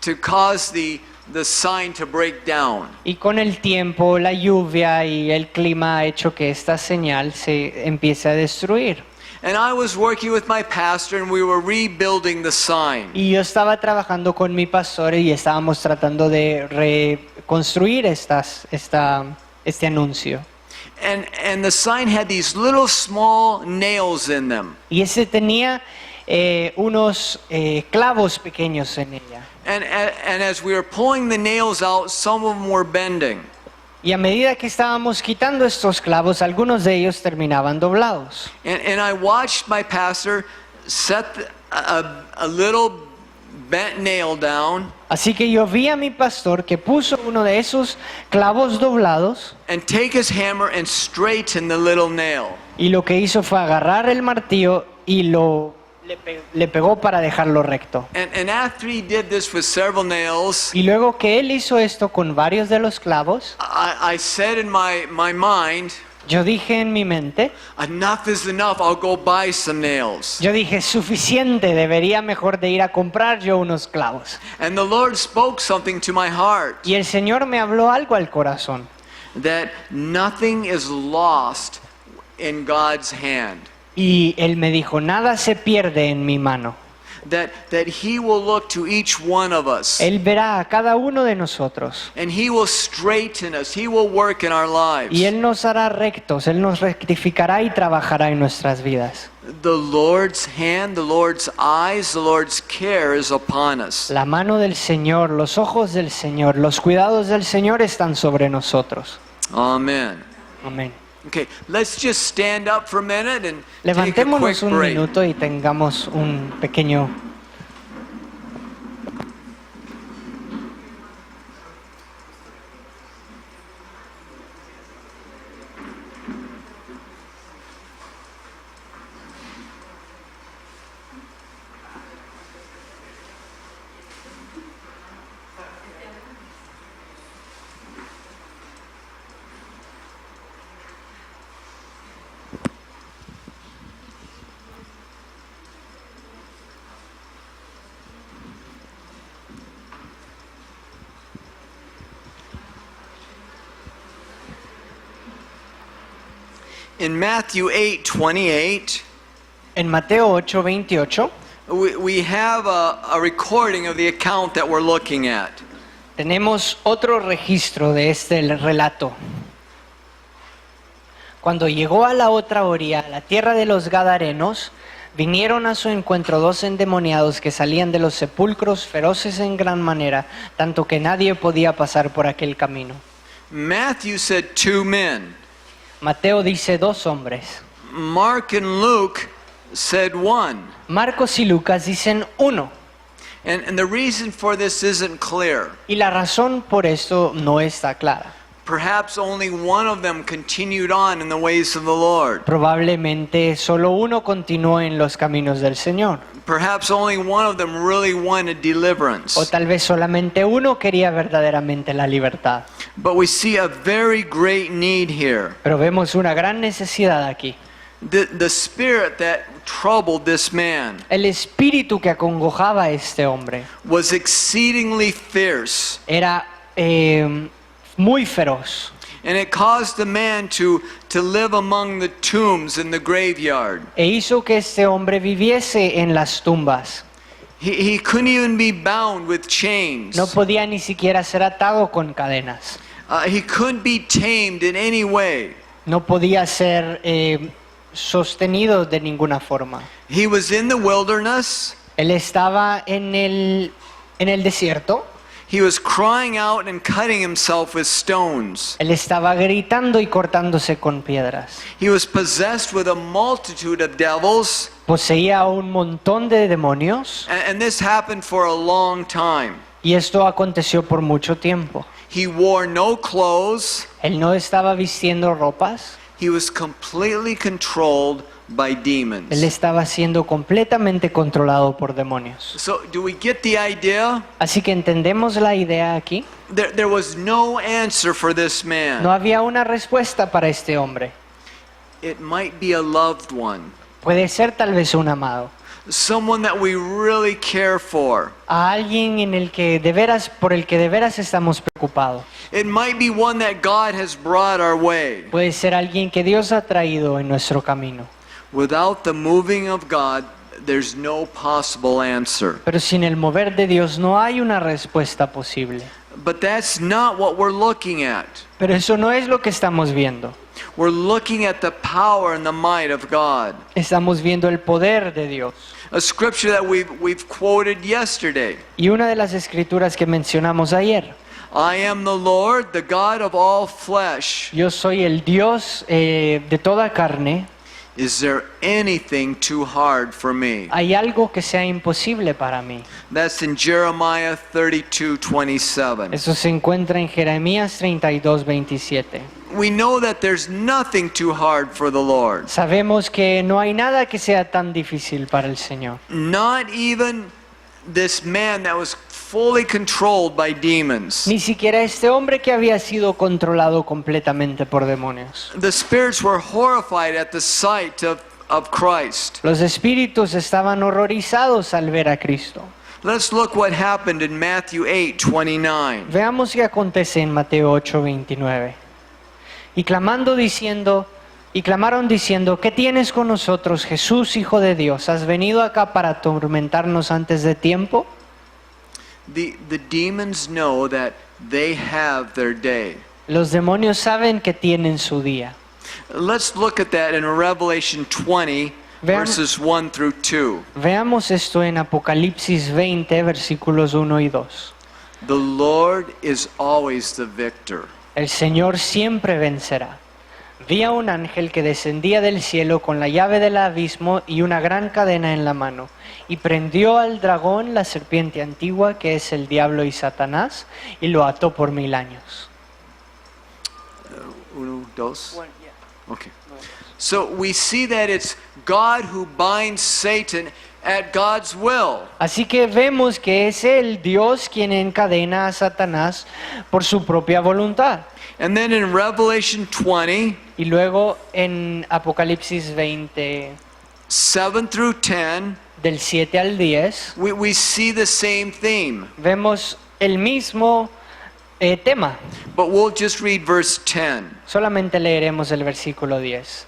to cause the sign to break down. Y con el tiempo, la lluvia y el clima ha hecho que esta señal se empiece a destruir. And I was working with my pastor and we were rebuilding the sign. Y yo estaba trabajando con mi pastor y estábamos tratando de reconstruir este anuncio. And the sign had these little small nails in them. Y ese tenía unos clavos pequeños en ella. And as we were pulling the nails out, some of them were bending. Y a medida que estábamos quitando estos clavos, algunos de ellos terminaban doblados. And I watched my pastor set a little bent nail down Así que yo vi a mi pastor que puso uno de esos clavos doblados and take his hammer and straighten the little nail. y lo que hizo fue agarrar el martillo y le pegó para dejarlo recto. And after he did this with several nails, Y luego que él hizo esto con varios de los clavos, I said in my mind, yo dije en mi mente, enough is enough, I'll go buy some nails. yo dije, suficiente, debería mejor de ir a comprar yo unos clavos. And the Lord spoke something to my heart, Y el Señor me habló algo al corazón, that nothing is lost in God's hand. y Él me dijo, nada se pierde en mi mano. That he will look to each one of us. Él verá a cada uno de nosotros. And he will straighten us. He will work in our lives. Y Él nos hará rectos, Él nos rectificará y trabajará en nuestras vidas. The Lord's hand, the Lord's eyes, the Lord's care is upon us. La mano del Señor, los ojos del Señor, los cuidados del Señor están sobre nosotros. Amen. Amén. Okay, let's just stand up for a minute and take a quick Levantémonos un break. minuto y tengamos un pequeño... In Matthew 8:28, En Mateo 8:28 we have a recording of the account that we're looking at. tenemos otro registro de este relato. Cuando llegó a la otra orilla, a la tierra de los Gadarenos, vinieron a su encuentro dos endemoniados que salían de los sepulcros feroces en gran manera, tanto que nadie podía pasar por aquel camino. Matthew said two men. Mateo dice dos hombres. Mark and Luke said one. Marcos y Lucas dicen uno. And the reason for this isn't clear. Y la razón por esto no está clara. Perhaps only one of them continued on in the ways of the Lord. Probablemente solo uno continuó en los caminos del Señor. Perhaps only one of them really wanted deliverance. O tal vez solamente uno quería verdaderamente la libertad. But we see a very great need here. Pero vemos una gran necesidad aquí. The spirit that troubled this man El espíritu que acongojaba a este hombre was exceedingly fierce. era muy feroz. And it caused the man to live among the tombs in the graveyard. E hizo que este hombre viviese en las tumbas. He couldn't even be bound with chains. No podía ni siquiera ser atado con cadenas. He couldn't be tamed in any way. No podía ser sostenido de ninguna forma. He was in the wilderness. Él estaba en el desierto. He was crying out and cutting himself with stones. Él estaba gritando y cortándose con piedras. He was possessed with a multitude of devils. Poseía un montón de demonios And this happened for a long time. y esto aconteció por mucho tiempo. He wore no clothes. Él no estaba vistiendo ropas. He was completely controlled by Él demons. estaba siendo completamente controlado por demonios. So, do we get the idea? Así que entendemos la idea aquí. There was no answer for this No man. había una respuesta para este hombre. It might be a loved one, Puede ser tal vez un amado. someone that we really care for. A alguien por el que de veras estamos preocupados. It might be one that God has brought our way. Puede ser alguien que Dios ha traído en nuestro camino. Without the moving of God, there's no possible answer. Pero sin el mover de Dios no hay una respuesta posible. But that's not what we're looking at. Pero eso no es lo que estamos viendo. We're looking at the power and the might of God. Estamos viendo el poder de Dios. A scripture that we've quoted yesterday. Y una de las escrituras que mencionamos ayer. I am the Lord, the God of all flesh. Yo soy el Dios de toda carne. Is there anything too hard for me? ¿Hay algo que sea imposible para mí? That's in Jeremiah 32:27. Eso se encuentra en Jeremías 32:27. We know that there's nothing too hard for the Lord. Sabemos que no hay nada que sea tan difícil para el Señor. Not even this man that was fully controlled by demons. Ni siquiera este hombre que había sido controlado completamente por demonios. The spirits were horrified at the sight of Christ. Los espíritus estaban horrorizados al ver a Cristo. Let's look what happened in Matthew 8:29. Veamos qué acontece en Mateo 8:29. Y clamaron diciendo, ¿qué tienes con nosotros, Jesús, Hijo de Dios? ¿Has venido acá para atormentarnos antes de tiempo? The demons know that they have their day. Los demonios saben que tienen su día. Let's look at that in Revelation 20, verses 1 through 2. Veamos esto en Apocalipsis 20, versículos 1 y 2. The Lord is always the victor. El Señor siempre vencerá. Vi a un ángel que descendía del cielo con la llave del abismo y una gran cadena en la mano, y prendió al dragón, la serpiente antigua, que es el diablo y Satanás, y lo ató por 1000 años. Uno, dos. Okay. So we see that it's God who binds Satan at God's will. Así que vemos que es el Dios quien encadena a Satanás por su propia voluntad. And then in Revelation 20, Y luego en Apocalipsis 20, 7 through 10, del 7 al 10, we see the same theme. vemos el mismo tema. But we'll just read verse 10. Solamente leeremos el versículo 10.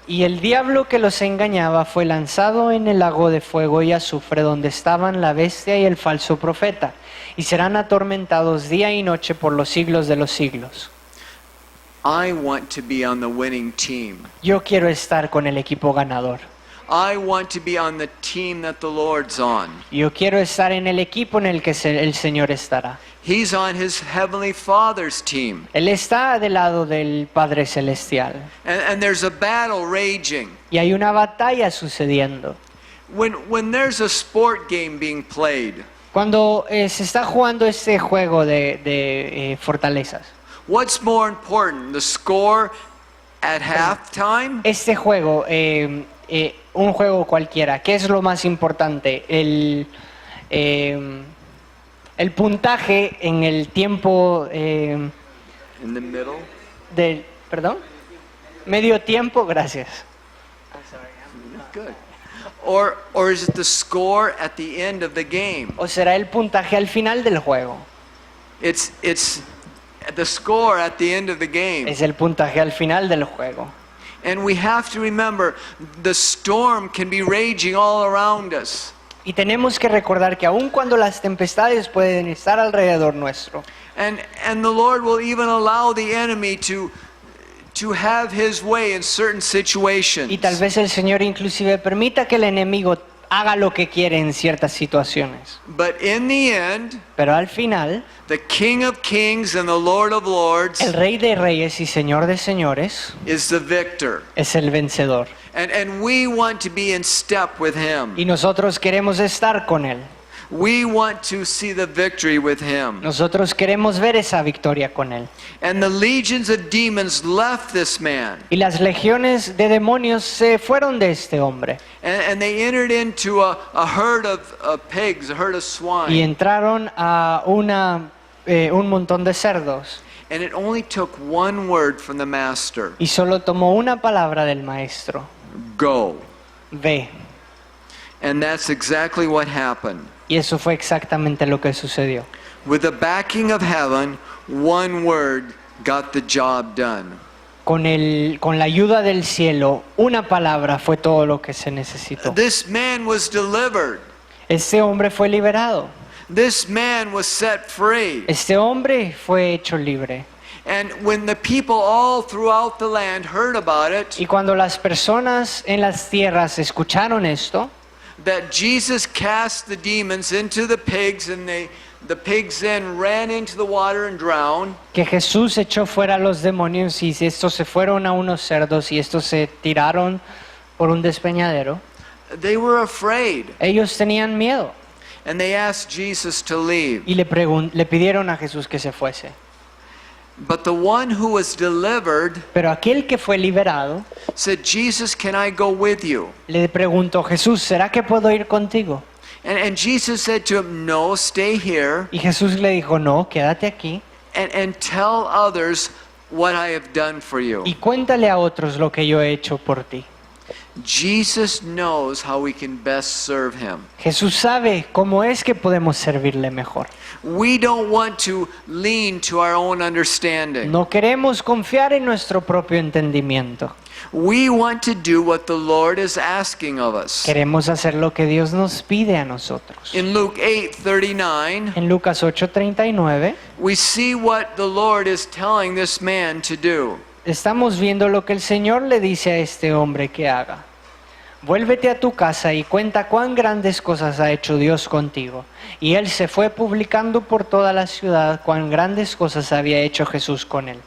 Y el diablo que los engañaba fue lanzado en el lago de fuego y azufre donde estaban la bestia y el falso profeta, y serán atormentados día y noche por los siglos de los siglos. I want to be on the winning team. Yo quiero estar con el equipo ganador. I want to be on the team that the Lord's on. Yo quiero estar en el equipo en el que el Señor estará. He's on his heavenly Father's team. Él está del lado del Padre Celestial. And there's a battle raging. Y hay una batalla sucediendo. When there's a sport game being played, Cuando se está jugando este juego de fortalezas, what's more important, the score at halftime este juego, un juego cualquiera, ¿qué es lo más importante? El puntaje en el tiempo in the middle? del, perdón, medio tiempo, gracias. Good. Or is it the score at the end of the game? O será el puntaje al final del juego. It's the score at the end of the game. Es el puntaje al final del juego. And we have to remember, the storm can be raging all around us. Y tenemos que recordar que aun cuando las tempestades pueden estar alrededor nuestro, And the Lord will even allow the enemy to to have his way in certain situations. Y tal vez el Señor inclusive permita que el enemigo haga lo que quiere en ciertas situaciones. But in the end, Pero al final, the King of Kings and the Lord of Lords el Rey de Reyes y Señor de Señores is the victor. es el vencedor. And we want to be in step with him. Y nosotros queremos estar con Él. We want to see the victory with him. Nosotros queremos ver esa victoria con Él. And the legions of demons left this man. Y las legiones de demonios se fueron de este hombre And they entered into a herd of pigs, a herd of y swine. entraron a un montón de cerdos. And it only took one word from the master. Y solo tomó una palabra del maestro: Go. ve. And that's exactly what happened. Y eso fue exactamente lo que sucedió. With the backing of heaven, one word got the job done. Con la ayuda del cielo, una palabra fue todo lo que se necesitó. This man was delivered. Este hombre fue liberado. This man was set free. Este hombre fue hecho libre. And when the people all throughout the land heard about it, Y cuando las personas en las tierras escucharon esto, that Jesus cast the demons into the pigs, and the pigs then ran into the water and drowned, que Jesús echó fuera a los demonios y estos se fueron a unos cerdos y estos se tiraron por un despeñadero, they were afraid. ellos tenían miedo And they asked Jesus to leave. y le pidieron a Jesús que se fuese. But the one who was delivered Pero aquel que fue liberado said, Jesus, can I go with you? le preguntó: Jesús, ¿será que puedo ir contigo? And Jesus said to him, no, stay here Y Jesús le dijo: no, quédate aquí and tell others what I have done for you. y cuéntale a otros lo que yo he hecho por ti. Jesus knows how we can best serve him. Jesús sabe cómo es que podemos servirle mejor. We don't want to lean to our own understanding. No queremos confiar en nuestro propio entendimiento. We want to do what the Lord is asking of us. Queremos hacer lo que Dios nos pide a nosotros. In Luke 8:39, En Lucas 8:39 we see what the Lord is telling this man to do. estamos viendo lo que el Señor le dice a este hombre que haga. Vuélvete a tu casa y cuenta cuán grandes cosas ha hecho Dios contigo. Y él se fue publicando por toda la ciudad cuán grandes cosas había hecho Jesús con él.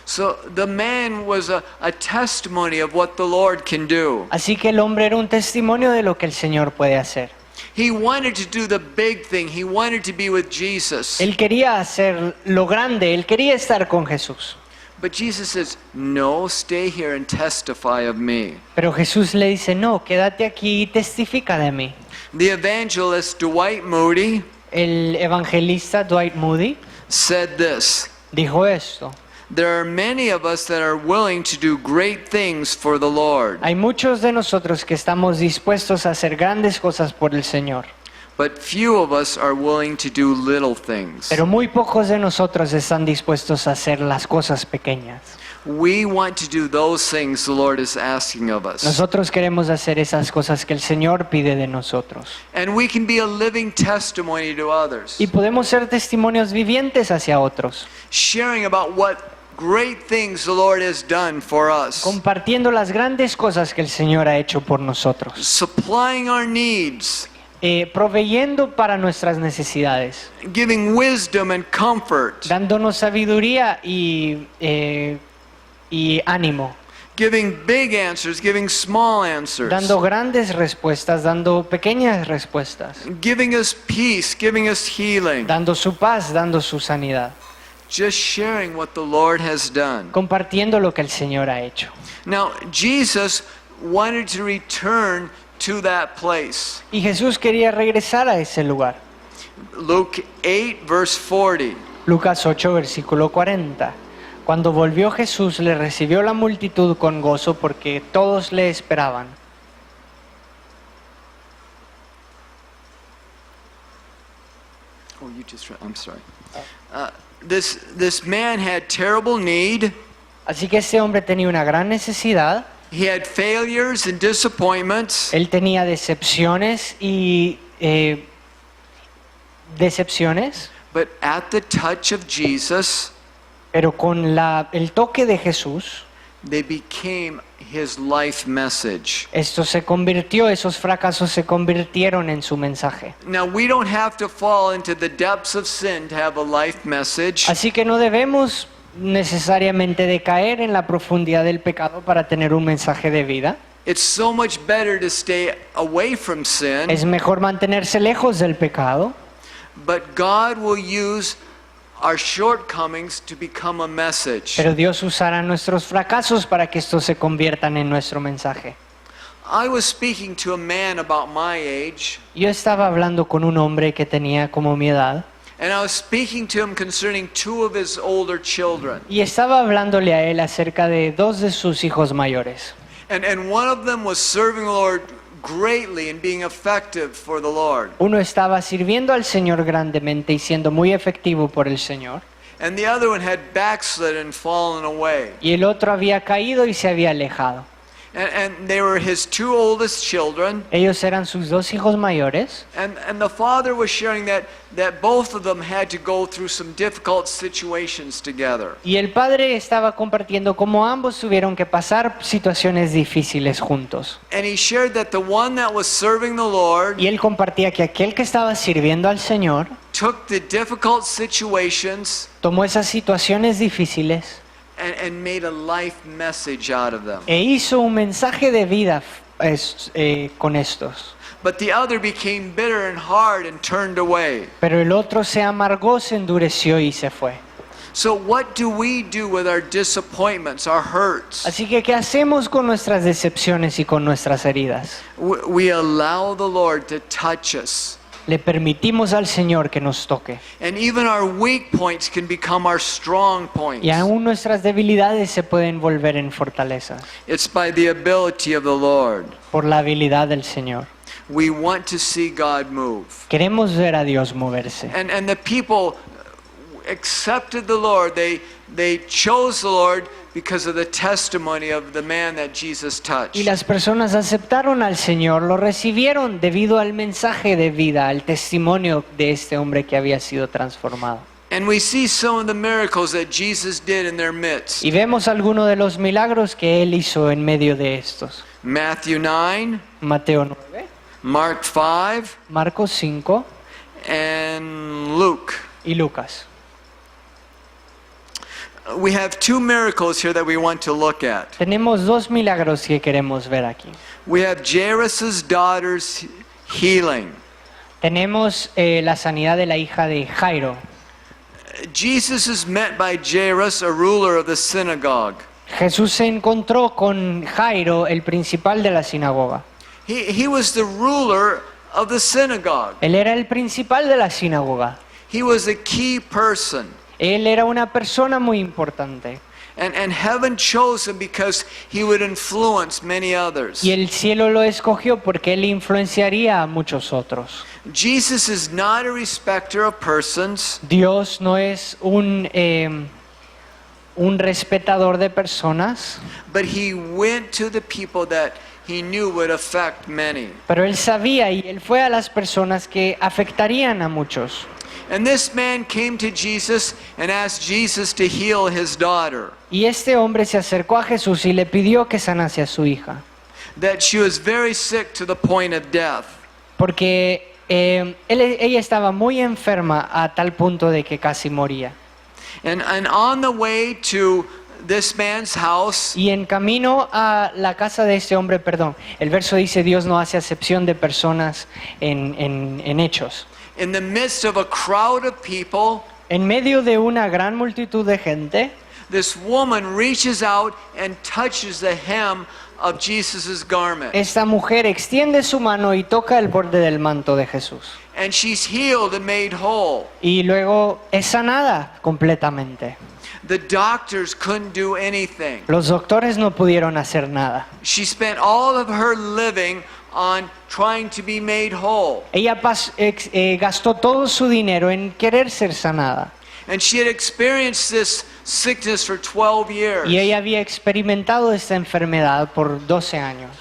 So the man was a testimony of what the Lord can do. Así que el hombre era un testimonio de lo que el Señor puede hacer. He wanted to do the big thing. He wanted to be with Jesus. Él quería hacer lo grande, él quería estar con Jesús. But Jesus says, no, stay here and testify of me. Pero Jesús le dice: no, quédate aquí y testifica de mí. The evangelist Dwight Moody El evangelista Dwight Moody said this: dijo esto: there are many of us that are willing to do great things for the Lord, hay muchos de nosotros que estamos dispuestos a hacer grandes cosas por el Señor, but few of us are willing to do little things. pero muy pocos de nosotros están dispuestos a hacer las cosas pequeñas. We want to do those things the Lord is asking of us. Nosotros queremos hacer esas cosas que el Señor pide de nosotros. And we can be a living testimony to others, Y podemos ser testimonios vivientes hacia otros, sharing about what great things the Lord has done for us, compartiendo las grandes cosas que el Señor ha hecho por nosotros, supplying our needs, proveyendo para nuestras necesidades, giving wisdom and comfort, dándonos sabiduría y ánimo, giving big answers, giving small answers, dando grandes respuestas, dando pequeñas respuestas, giving us peace, giving us healing, dando su paz, dando su sanidad, just sharing what the Lord has done. compartiendo lo que el Señor ha hecho. Now, Jesus wanted to return to that place. Y Jesús quería regresar a ese lugar. Luke 8, verse 40. Lucas 8, versículo 40. Cuando volvió Jesús, le recibió la multitud con gozo porque todos le esperaban. Oh, you just read. I'm sorry. This man had terrible need. Así que ese hombre tenía una gran necesidad. He had failures and disappointments. Él tenía decepciones y decepciones, But at the touch of Jesus, pero con el toque de Jesús, they became his life message. Esos fracasos se convirtieron en su mensaje. Now, we don't have to fall into the depths of sin to have a life message. Así que no debemos necesariamente de caer en la profundidad del pecado para tener un mensaje de vida. It's so much better to stay away from sin, Es mejor mantenerse lejos del pecado, but God will use our shortcomings to become a message. pero Dios usará nuestros fracasos para que estos se conviertan en nuestro mensaje. I was speaking to a man about my age, Yo estaba hablando con un hombre que tenía como mi edad and I was speaking to him concerning two of his older children. y estaba hablándole a él acerca de dos de sus hijos mayores. And one of them was serving the Lord greatly and being effective for the Lord. Uno estaba sirviendo al Señor grandemente y siendo muy efectivo por el Señor, And the other one had backslid and fallen away. y el otro había caído y se había alejado. And they were his two oldest children. Ellos eran sus dos hijos mayores, And the father was sharing that both of them had to go through some difficult situations together. y el padre estaba compartiendo cómo ambos tuvieron que pasar situaciones difíciles juntos. And he shared that the one that was serving the Lord Y él compartía que aquel que estaba sirviendo al Señor took the difficult situations tomó esas situaciones difíciles and made a life message out of them. e hizo un mensaje de vida con estos. But the other became bitter and hard and turned away. Pero el otro se amargó, se endureció y se fue. So what do we do with our disappointments, our hurts? Así que, ¿qué hacemos con nuestras decepciones y con nuestras heridas? We allow the Lord to touch us. Le permitimos al Señor que nos toque. And even our weak points can become our strong points. Y aún nuestras debilidades se pueden volver en fortalezas It's by the ability of the Lord. por la habilidad del Señor. We want to see God move. Queremos ver a Dios moverse. And the people accepted the Lord. They chose the Lord because of the testimony of the man that Jesus touched. Y las personas aceptaron al Señor, lo recibieron debido al mensaje de vida, al testimonio de este hombre que había sido transformado. And we see some of the miracles that Jesus did in their midst. Y vemos algunos de los milagros que Él hizo en medio de estos. Matthew 9, Mateo 9, Mark 5, Marcos 5 and Luke. y Lucas. We have two miracles here that we want to look at. Tenemos dos milagros que queremos ver aquí. We have Jairus' daughter's healing. Tenemos la sanidad de la hija de Jairo. Jesus is met by Jairus, a ruler of the synagogue. Jesús se encontró con Jairo, el principal de la sinagoga. He was the ruler of the synagogue. Él era el principal de la sinagoga. He was a key person. Él era una persona muy importante. And heaven chose him because he would influence many others. Y el cielo lo escogió porque él influenciaría a muchos otros. Jesus is not a respecter of persons. Dios no es un respetador de personas, But he went to the people that he knew would affect many. pero él sabía y él fue a las personas que afectarían a muchos. And this man came to Jesus and asked Jesus to heal his daughter, Y este hombre se acercó a Jesús y le pidió que sanase a su hija, that she was very sick to the point of death. porque ella estaba muy enferma a tal punto de que casi moría. And on the way to this man's house, Y en camino a la casa de este hombre, el verso dice, Dios no hace acepción de personas en hechos. in the midst of a crowd of people, En medio de una gran multitud de gente, this woman reaches out and touches the hem of Jesus' garment. esta mujer extiende su mano y toca el borde del manto de Jesús. And she's healed and made whole. Y luego es sanada completamente. The doctors couldn't do anything. Los doctores no pudieron hacer nada. She spent all of her living on trying to be made whole. Ella gastó todo su dinero en querer ser sanada. And she had experienced this sickness for 12 years. Y ella había experimentado esta enfermedad por 12 años.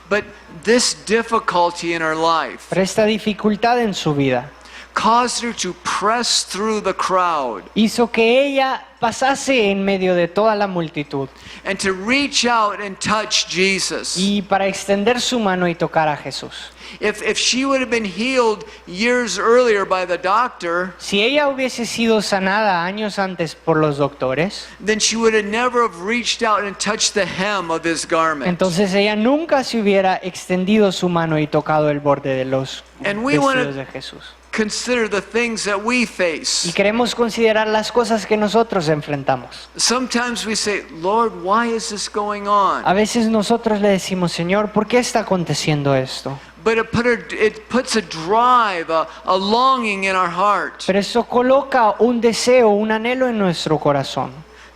But this difficulty in her life Pero esta dificultad en su vida caused her to press through the crowd hizo que ella pasase en medio de toda la multitud and to reach out and touch Jesus. y para extender su mano y tocar a Jesús. If she would have been healed years earlier by the doctor, Si ella hubiese sido sanada años antes por los doctores, then she would have never have reached out and touched the hem of his garment. entonces ella nunca se hubiera extendido su mano y tocado el borde de los And we wanna- vestidos de Jesús. Consider the things that we Y face. queremos considerar las cosas que nosotros enfrentamos. Sometimes we say, Lord, why is this going on? A veces nosotros le decimos, Señor, ¿por qué está aconteciendo esto? But it puts a drive, a longing in our heart Pero eso coloca un deseo, un anhelo en nuestro corazón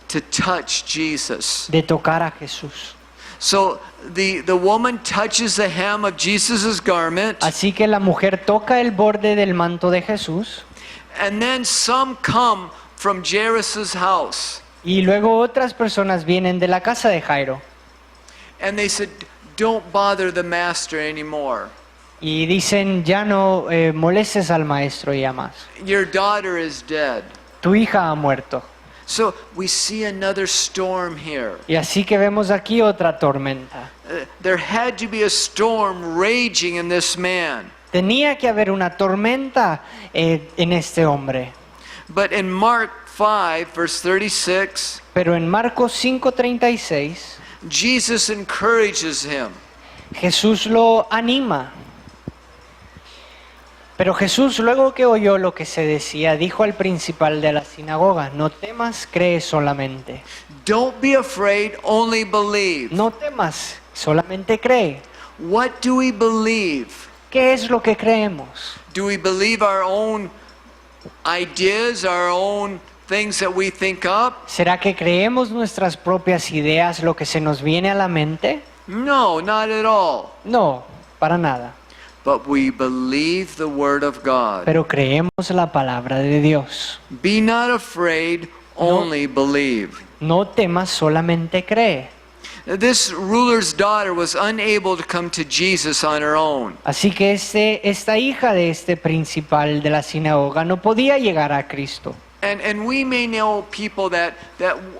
to touch Jesus. de tocar a Jesús. So the woman touches the hem of Jesus' garment, Así que la mujer toca el borde del manto de Jesús and then some come from Jairus' house, y luego otras personas vienen de la casa de Jairo and they said, don't bother the master anymore. y dicen, ya no molestes al maestro ya más. Your daughter is dead. Tu hija ha muerto. So we see another storm here. Y así que vemos aquí otra tormenta. There had to be a storm raging in this man. Tenía que haber una tormenta en este hombre. But in Mark 5, verse 36, Pero en Marcos 5:36, Jesus encourages him. Jesús lo anima. Pero Jesús, luego que oyó lo que se decía, dijo al principal de la sinagoga, no temas, cree solamente. Don't be afraid, only believe. No temas, solamente cree. What do we believe? ¿Qué es lo que creemos? Do we believe our own ideas, our own things that we think up? ¿Será que creemos nuestras propias ideas, lo que se nos viene a la mente? No, not at all. No, para nada. But we believe the word of God. Pero creemos la palabra de Dios. Be not afraid, only believe. No temas, solamente cree. This ruler's daughter was unable to come to Jesus on her own. Así que esta hija de este principal de la sinagoga no podía llegar a Cristo. And we may know people that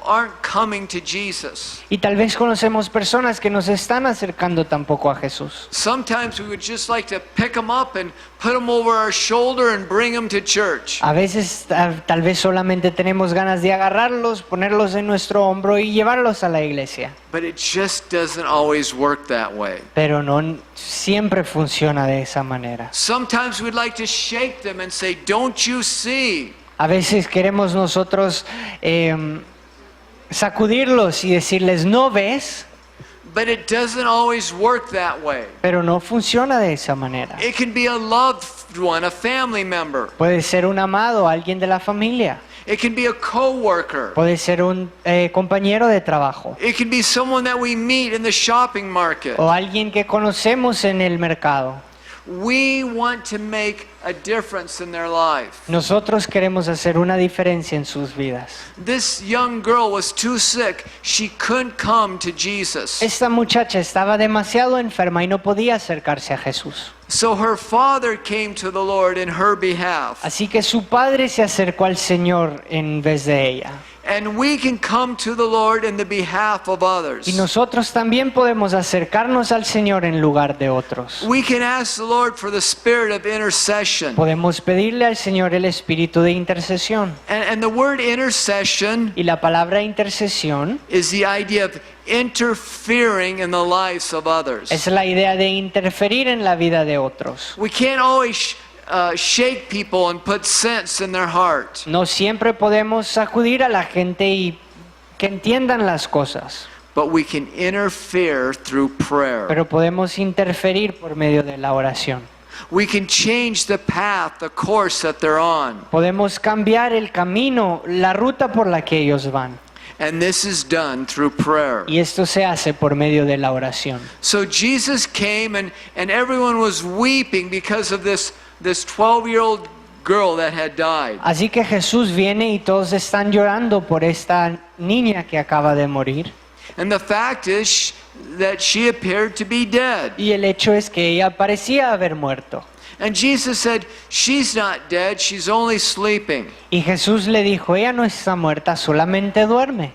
aren't coming to Jesus. Y tal vez conocemos personas que nos están acercando tampoco a Jesús. Sometimes we would just like to pick them up and put them over our shoulder and bring them to church. A veces tal vez solamente tenemos ganas de agarrarlos, ponerlos en nuestro hombro y llevarlos a la iglesia. But it just doesn't always work that way. Pero no siempre funciona de esa manera. Sometimes we'd like to shake them and say, "Don't you see?" A veces queremos nosotros sacudirlos y decirles, ¿no ves? But it doesn't always work that way. Pero no funciona de esa manera. It can be a loved one, a family member. Puede ser un amado, alguien de la familia. It can be a coworker. Puede ser un compañero de trabajo. It can be someone that we meet in the shopping market. O alguien que conocemos en el mercado. We want to make a difference in their life. Nosotros queremos hacer una diferencia en sus vidas. This young girl was too sick. She couldn't come to Jesus. Esta muchacha estaba demasiado enferma y no podía acercarse a Jesús. So her father came to the Lord in her behalf. Así que su padre se acercó al Señor en vez de ella. And we can come to the Lord in the behalf of others. Y nosotros también podemos acercarnos al Señor en lugar de otros. We can ask the Lord for the spirit of intercession. Podemos pedirle al Señor el espíritu de intercesión. And the word intercession Y la palabra intercesión is the idea of interfering in the lives of others. es la idea de interferir en la vida de otros. We can't always shake people and put sense in their heart. No siempre podemos sacudir a la gente y que entiendan las cosas, But we can interfere through prayer. pero podemos interferir por medio de la oración. We can change the path, the course that they're on. Podemos cambiar el camino, la ruta por la que ellos van. And this is done through prayer. Y esto se hace por medio de la oración. So Jesus came and everyone was weeping because of this 12-year-old girl that had died. Así que Jesús viene y todos están llorando por esta niña que acaba de morir. And the fact is that she appeared to be dead. Y el hecho es que ella parecía haber muerto. And Jesus said, she's not dead, she's only sleeping. Y Jesús le dijo, ella no está muerta, solamente duerme.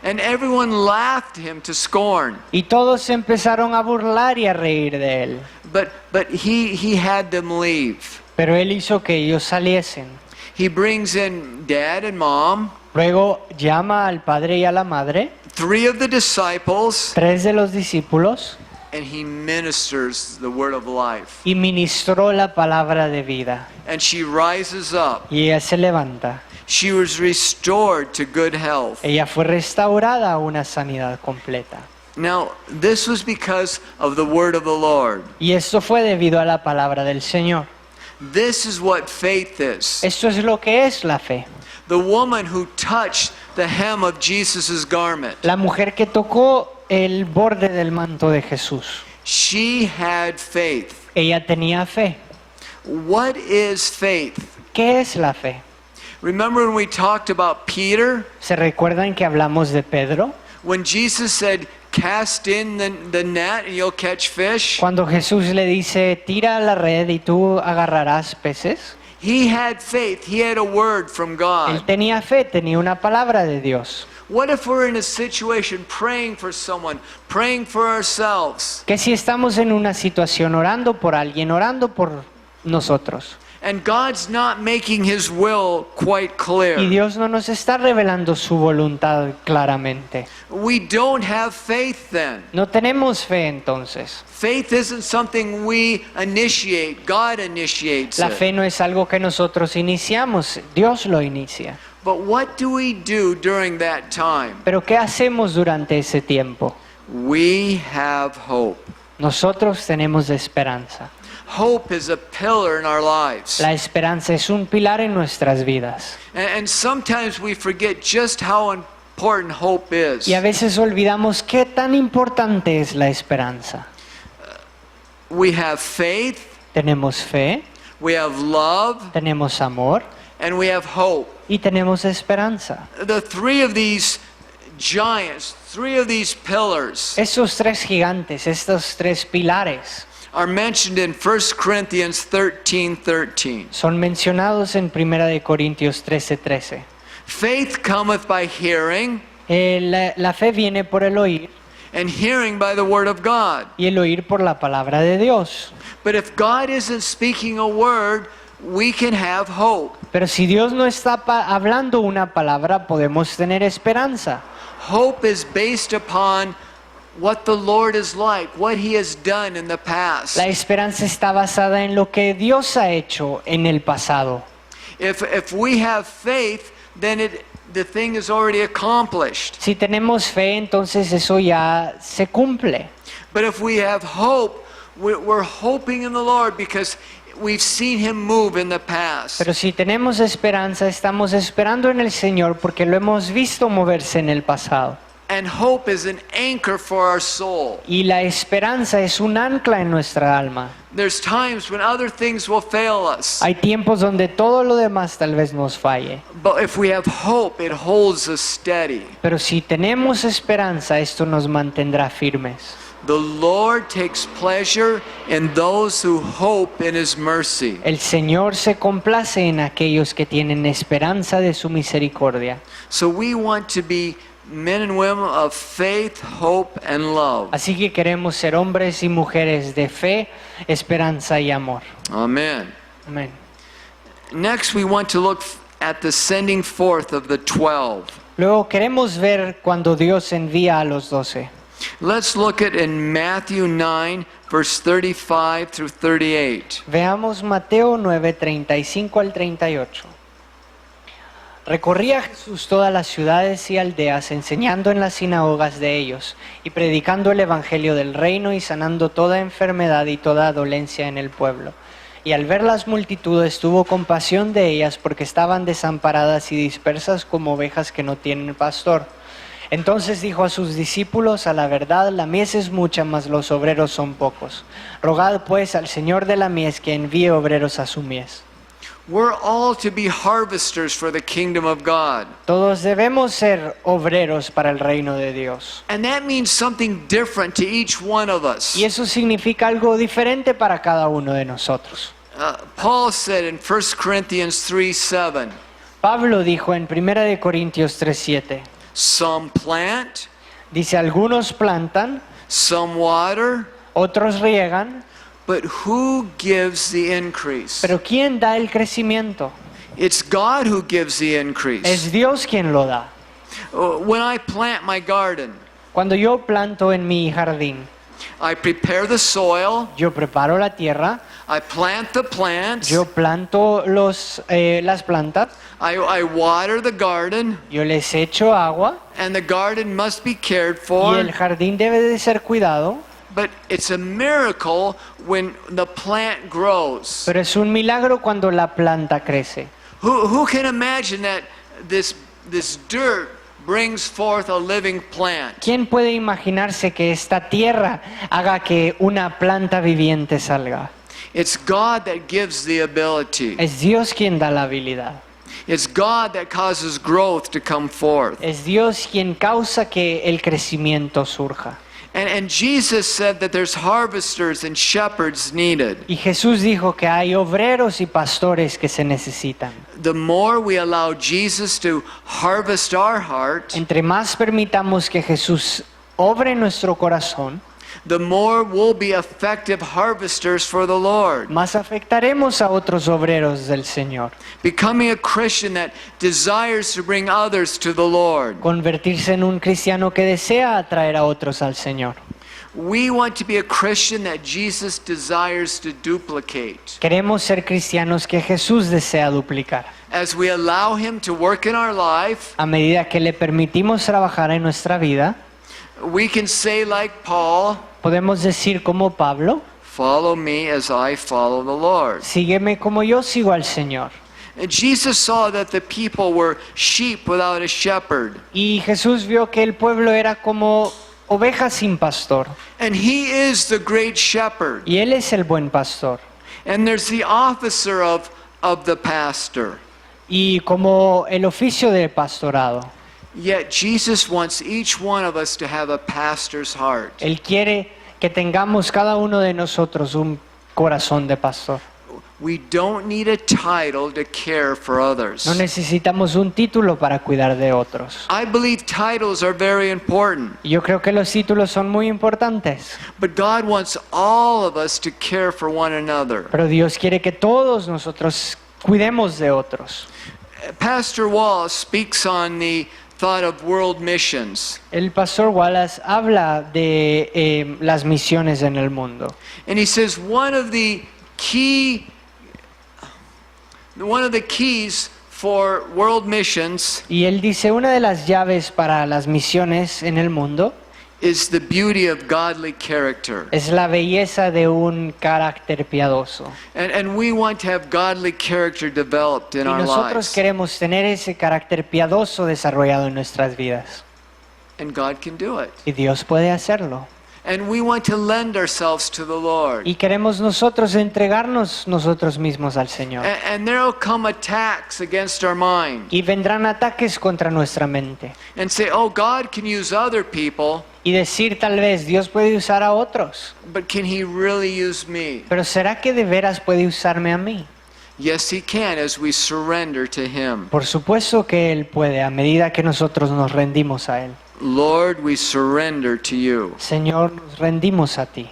And everyone laughed him to scorn. Y todos se empezaron a burlar y a reír de él. But he had them leave. Pero él hizo que ellos saliesen. He brings in dad and mom, Luego llama al padre y a la madre, 3 of the disciples, 3 de los discípulos, and he ministers the word of life. y ministró la palabra de vida. And she rises up. Y ella se levanta. She was restored to good health. Ella fue restaurada a una sanidad completa. Now, this was because of the word of the Lord. Y esto fue debido a la palabra del Señor. This is what faith is. Esto es lo que es la fe. The woman who touched the hem of Jesus' garment, La mujer que tocó el borde del manto de Jesús. she had faith. Ella tenía fe. What is faith? ¿Qué es la fe? Remember when we talked about Peter? ¿Se recuerdan que hablamos de Pedro? When Jesus said, cast in the net and you'll catch fish? Cuando Jesús le dice, tira la red y tú agarrarás peces. He had faith. He had a word from Él God. tenía fe, tenía una palabra de Dios. What if we're in a situation praying for someone, praying for ourselves, Que si estamos en una situación orando por alguien, orando por nosotros, and God's not making His will quite y clear? Dios no nos está revelando su voluntad claramente? We don't have faith then. No tenemos fe entonces. Faith isn't something we initiate. God initiates La it. fe no es algo que nosotros iniciamos, Dios lo inicia. But what do we do during that time? Pero ¿qué hacemos durante ese tiempo? We have hope. Nosotros tenemos esperanza. Hope is a pillar in our lives. La esperanza es un pilar en nuestras vidas. And sometimes we forget just how important hope is. Y a veces olvidamos qué tan importante es la esperanza. We have faith, Tenemos fe, we have love, tenemos amor and we have hope. y tenemos esperanza. The 3 of these giants, 3 of these pillars Esos 3 gigantes, estos 3 pilares, are mentioned in 1 Corinthians 13:13. son mencionados en 1 de Corintios 13:13. Faith cometh by hearing, La fe viene por el oír and hearing by the word of God. y el oír por la palabra de Dios. But if God isn't speaking a word, we can have hope. Pero si Dios no está hablando una palabra, podemos tener esperanza. Hope is based upon what the Lord is like, what He has done in the past. La esperanza está basada en lo que Dios ha hecho en el pasado. If we have faith, then the thing is already accomplished. Si tenemos fe, entonces eso ya se cumple. But if we have hope, we're hoping in the Lord because we've seen Him move in the past. Pero si tenemos esperanza, estamos esperando en el Señor porque lo hemos visto moverse en el pasado. And hope is an anchor for our soul. Y la esperanza es un ancla en nuestra alma. There's times when other things will fail us. Hay tiempos donde todo lo demás tal vez nos falle. But if we have hope, it holds us steady. Pero si tenemos esperanza, esto nos mantendrá firmes. The Lord takes pleasure in those who hope in His mercy. El Señor se complace en aquellos que tienen esperanza de su misericordia. So we want to be men and women of faith, hope, and love. Así que queremos ser hombres y mujeres de fe, esperanza y amor. Amen. Amén. Next, we want to look at the sending forth of the 12. Luego queremos ver cuando Dios envía a los 12. Let's look at in Matthew 9, verse 35 through 38. Veamos Mateo 9, 35 al 38. Recorría Jesús todas las ciudades y aldeas, enseñando en las sinagogas de ellos, y predicando el evangelio del reino y sanando toda enfermedad y toda dolencia en el pueblo. Y al ver las multitudes tuvo compasión de ellas porque estaban desamparadas y dispersas como ovejas que no tienen pastor. Entonces dijo a sus discípulos: a la verdad, la mies es mucha, mas los obreros son pocos. Rogad pues al Señor de la mies que envíe obreros a su mies. We're all to be harvesters for the kingdom of God. Todos debemos ser obreros para el reino de Dios. And that means something different to each one of us. Y eso significa algo diferente para cada uno de nosotros. Paul said in 1 Corinthians 3:7, Pablo dijo en 1 de Corintios 3:7, some plant, dice, algunos plantan, some water, otros riegan, but who gives the increase? pero ¿quién da el crecimiento? It's God who gives the increase. Es Dios quien lo da. When I plant my garden, Cuando yo planto en mi jardín, I prepare the soil, yo preparo la tierra, I plant the plants, yo planto las plantas, I water the garden, yo les echo agua and the garden must be cared y for. el jardín debe de ser cuidado, But it's a miracle when the plant grows. pero es un milagro cuando la planta crece. Who can imagine that this dirt brings forth a living plant? ¿Quién puede imaginarse que esta tierra haga que una planta viviente salga? It's God that gives the ability. Es Dios quien da la habilidad. It's God that causes growth to come forth. Es Dios quien causa que el crecimiento surja. And Jesus said that there's harvesters and shepherds needed. Y Jesús dijo que hay obreros y pastores que se necesitan. The more we allow Jesus to harvest our heart, Entre más permitamos que Jesús obre en nuestro corazón, the more we'll be effective harvesters for the Lord. más afectaremos a otros obreros del Señor. Becoming a Christian that desires to bring others to the Lord. Convertirse en un cristiano que desea atraer a otros al Señor. We want to be a Christian that Jesus desires to duplicate. Queremos ser cristianos que Jesús desea duplicar. As we allow Him to work in our life, A medida que le permitimos trabajar en nuestra vida, we can say like Paul, podemos decir como Pablo, follow me as I follow the Lord. sígueme como yo sigo al Señor. And Jesus saw that the people were sheep without a shepherd. Y Jesús vio que el pueblo era como ovejas sin pastor. And He is the great shepherd. Y Él es el buen pastor. And there's the officer of the pastor. Y como el oficio del pastorado, Yet Jesus wants each one of us to have a pastor's heart. Él quiere que tengamos cada uno de nosotros un corazón de pastor. We don't need a title to care for others. No necesitamos un título para cuidar de otros. I believe titles are very important, Y yo creo que los títulos son muy importantes, but God wants all of us to care for one another. pero Dios quiere que todos nosotros cuidemos de otros. Pastor Wall speaks on the thought of world missions, El pastor Wallace habla de las misiones en el mundo. and he says one of the keys for world missions Y él dice, una de las llaves para las misiones en el mundo is the beauty of godly character. es la belleza de un carácter piadoso. And we want to have godly character developed in Y our nosotros lives. queremos tener ese carácter piadoso desarrollado en nuestras vidas. And God can do it. Y Dios puede hacerlo. And we want to lend ourselves to the Lord. Y queremos nosotros entregarnos nosotros mismos al Señor. And there will come attacks against our mind. Y vendrán ataques contra nuestra mente. And say, oh, God can use other people, Y decir tal vez, Dios puede usar a otros. but can He really use me? Pero ¿será que de veras puede usarme a mí? Yes, He can as we surrender to Him. Por supuesto que Él puede, a medida que nosotros nos rendimos a Él. Lord, we surrender to You. Señor, nos rendimos a ti.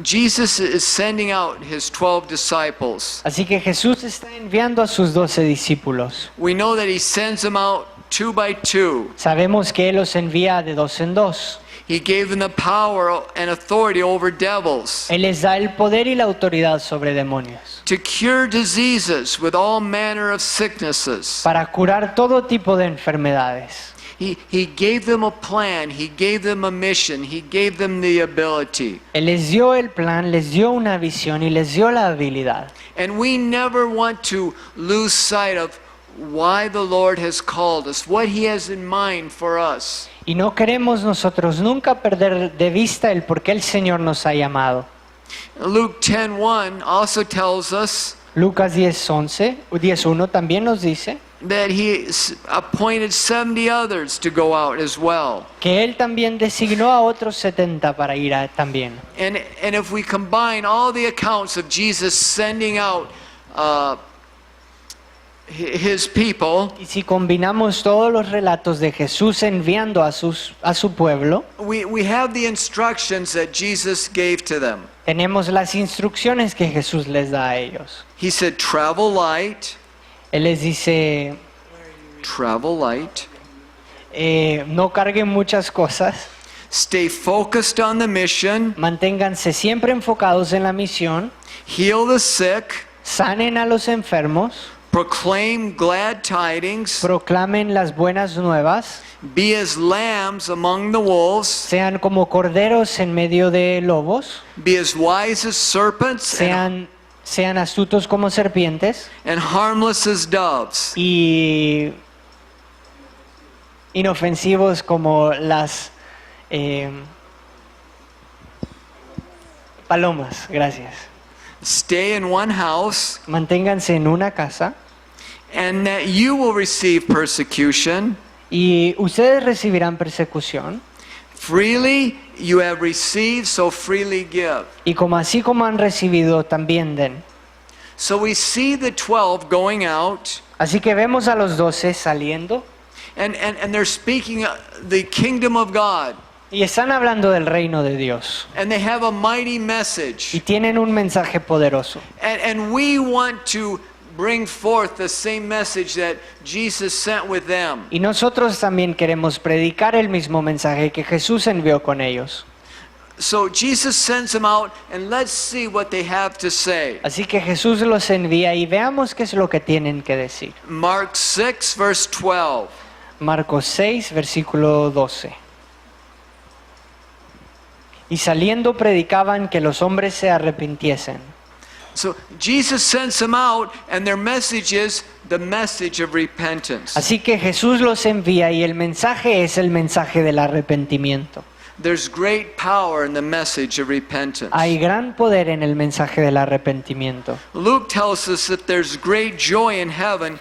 Jesus is sending out His 12 disciples. Así que Jesús está enviando a sus 12 discípulos. We know that He sends them out 2 by 2. Sabemos que Él los envía de dos en dos. He gave them the power and authority over devils Él les da el poder y la autoridad sobre demonios. to cure diseases with all manner of sicknesses. Para curar todo tipo de enfermedades. He gave them a plan. He gave them a mission. He gave them the ability. Él les dio el plan, les dio una visión y les dio la habilidad. And we never want to lose sight of why the Lord has called us, what He has in mind for us. Y no queremos nosotros nunca perder de vista el por qué el Señor nos ha llamado. Luke 10:1 also tells us Lucas 10:11, 10:1 también nos dice that he appointed 70 others to go out as well. Que Él también designó a otros 70 para ir también. And if we combine all the accounts of Jesus sending out his people, Y si combinamos todos los relatos de Jesús enviando a su pueblo, we have the instructions that Jesus gave to them. tenemos las instrucciones que Jesús les da a ellos. He said, travel light, Él les dice, no carguen muchas cosas, stay focused on the mission, manténganse siempre enfocados en la misión, heal the sick, sanen a los enfermos, proclaim glad tidings, proclamen las buenas nuevas, be as lambs among the wolves, sean como corderos en medio de lobos, be as wise as serpents, sean astutos como serpientes and harmless as doves. y inofensivos como las palomas. Gracias. Stay in one house, Manténganse en una casa and that you will receive persecution. y ustedes recibirán persecución. Freely you have received, so freely give. Y como así como han recibido, también den. So we see the 12 going out, Así que vemos a los 12 saliendo and they're speaking the kingdom of God. y están hablando del reino de Dios. And they have a mighty Y message. tienen un mensaje poderoso. And we want to bring forth the same message that Jesus sent with them. Y nosotros también queremos predicar el mismo mensaje que Jesús envió con ellos. So Jesus sends them out, and let's see what they have to say. Así que Jesús los envía y veamos qué es lo que tienen que decir. Mark 6, verse 12. Marcos 6, versículo 12. Y saliendo predicaban que los hombres se arrepintiesen. So Jesus sends them out, and their message is the message of repentance. Así que Jesús los envía y el mensaje es el mensaje del arrepentimiento. There's great power in the message of repentance. Hay gran poder en el mensaje del arrepentimiento. Luke tells us that there's great joy in heaven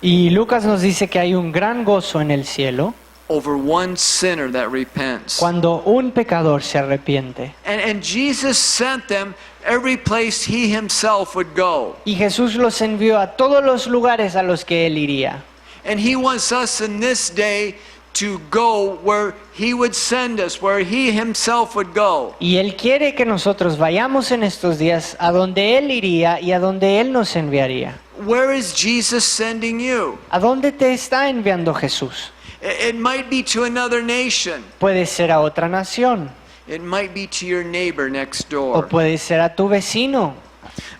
Y Lucas nos dice que hay un gran gozo en el cielo over one sinner that repents. cuando un pecador se arrepiente. And Jesus sent them every place he himself would go. Y Jesús los envió a todos los lugares a los que él iría. And he wants us in this day to go where he would send us, where he himself would go. Y él quiere que nosotros vayamos en estos días a donde él iría y a donde él nos enviaría. Where is Jesus sending you? ¿A dónde te está enviando Jesús? It might be to another nation. Puede ser a otra nación It might be to your neighbor next o door. puede ser a tu vecino.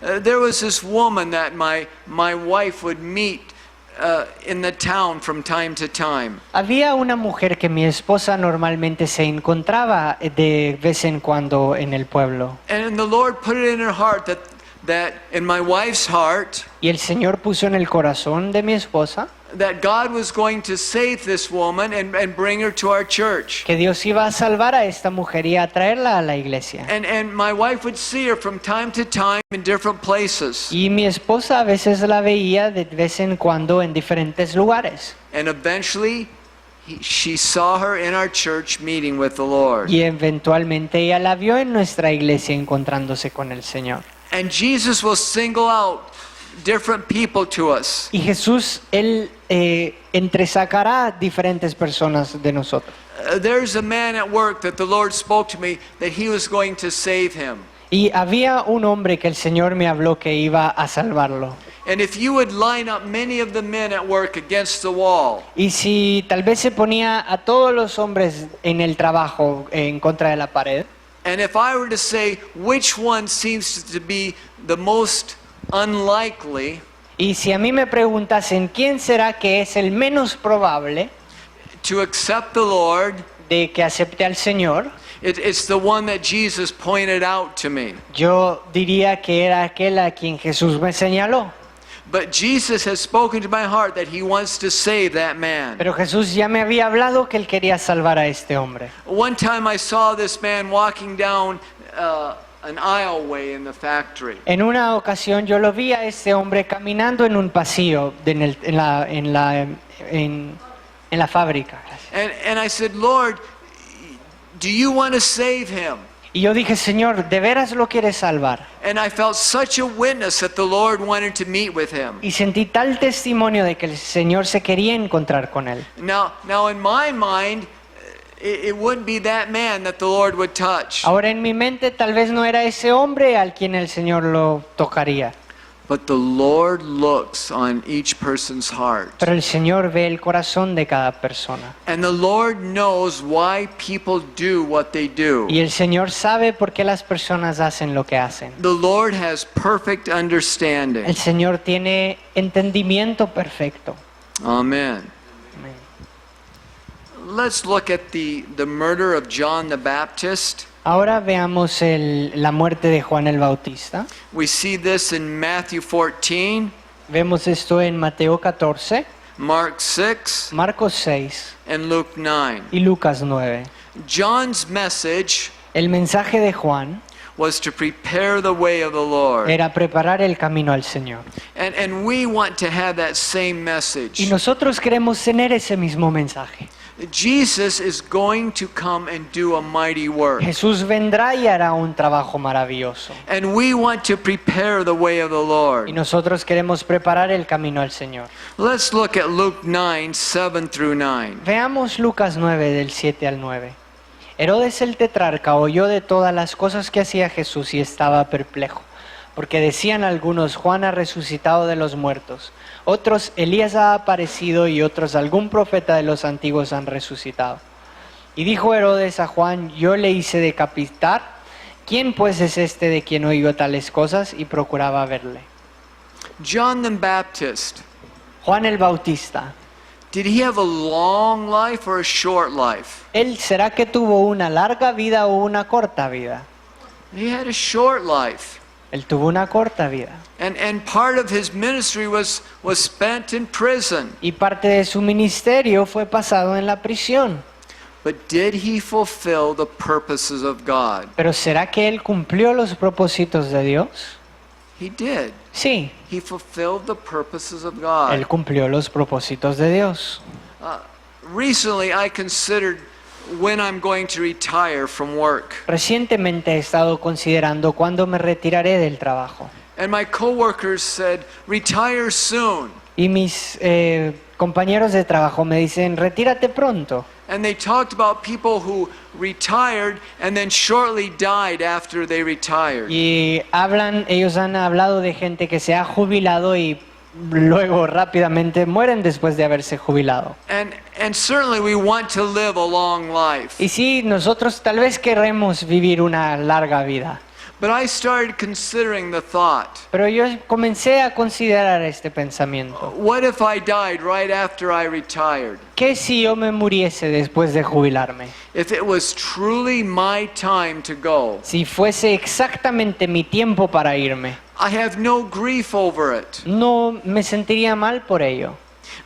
There was this woman that my wife would meet in the town from time to time. Había una mujer que mi esposa normalmente se encontraba de vez en cuando en el pueblo. And the Lord put it in her heart that in my wife's heart, Y el Señor puso en el corazón de mi esposa that God was going to save this woman and bring her to our church. que Dios iba a salvar a esta mujer y a traerla a la iglesia. And my wife would see her from time to time in different places. Y mi esposa a veces la veía de vez en cuando en diferentes lugares. And eventually, she saw her in our church meeting with the Lord. Y eventualmente ella la vio en nuestra iglesia encontrándose con el Señor. And Jesus will single out different people to us. Y Jesús, Él entresacará diferentes personas de nosotros. There's a man at work that the Lord spoke to me that he was going to save him. Y había un hombre que el Señor me habló que iba a salvarlo. And if you would line up many of the men at work against the wall, Y si tal vez se ponía a todos los hombres en el trabajo en contra de la pared, and if I were to say which one seems to be the most unlikely y si a mí me preguntasen quién será que es el menos probable to accept the Lord, de que acepte al Señor, it's the one that Jesus pointed out to me. yo diría que era aquel a quien Jesús me señaló. But Jesus has spoken to my heart that he wants to save that man. Pero Jesús ya me había hablado que él quería salvar a este hombre. One time I saw this man walking down an aisleway in the factory. En una ocasión yo lo vi a este hombre caminando en un pasillo en la fábrica. And I said, Lord, do you want to save him? Y yo dije, Señor, ¿de veras lo quieres salvar? And I felt such a witness that the Lord wanted to meet with him. Y sentí tal testimonio de que el Señor se quería encontrar con él. Now in my mind, it wouldn't be that man that the Lord would touch. Ahora en mi mente tal vez no era ese hombre al quien el Señor lo tocaría. But the Lord looks on each person's heart. Pero el Señor ve el corazón de cada persona. And the Lord knows why people do what they do. Y el Señor sabe por qué las personas hacen lo que hacen. The Lord has perfect understanding. El Señor tiene entendimiento perfecto. Amen. Amén. Let's look at the murder of John the Baptist. Ahora veamos la muerte de Juan el Bautista. We see this in Matthew 14, Vemos esto en Mateo 14, Mark 6, Marcos 6 and Luke 9. y Lucas 9. John's message El mensaje de Juan was to prepare the way of the Lord. era preparar el camino al Señor. And we want to have that same message. Y nosotros queremos tener ese mismo mensaje. Jesus is going to come and do a mighty work. Jesús vendrá y hará un trabajo maravilloso. And we want to prepare the way of the Y Lord. nosotros queremos preparar el camino al Señor. Let's look at Luke 9, 7 through 9. Veamos Lucas 9 del 7 al 9. Herodes el tetrarca oyó de todas las cosas que hacía Jesús y estaba perplejo, porque decían algunos, Juan ha resucitado de los muertos, otros, Elías ha aparecido y otros, algún profeta de los antiguos han resucitado. Y dijo Herodes a Juan, yo le hice decapitar, ¿quién pues es este de quien oyó tales cosas? Y procuraba verle. John the Baptist, Juan el Bautista, did he have a long life or a short life? ¿él será que tuvo una larga vida o una corta vida? He had a short life. Él tuvo una corta vida. And part of his ministry was spent in prison. Y parte de su ministerio fue pasado en la prisión. But did he fulfill the purposes of God? Pero ¿será que él cumplió los propósitos de Dios? He did. Sí, He fulfilled the purposes of God. él cumplió los propósitos de Dios. Recently, I considered when I'm going to retire from work. Recientemente he estado considerando cuándo me retiraré del trabajo. And my coworkers said, retire soon. Y mis compañeros de trabajo me dicen, retírate pronto. And they talked about people who retired and then shortly died after they retired. Y ellos han hablado de gente que se ha jubilado y luego rápidamente mueren después de haberse jubilado. And certainly we want to live a long life. Y sí, nosotros tal vez queremos vivir una larga vida. But I started considering the thought, Pero yo comencé a considerar este pensamiento. what if I died right after I retired? ¿Qué si yo me muriese después de jubilarme? If it was truly my time to go, Si fuese exactamente mi tiempo para irme, I have no grief over it. no me sentiría mal por ello.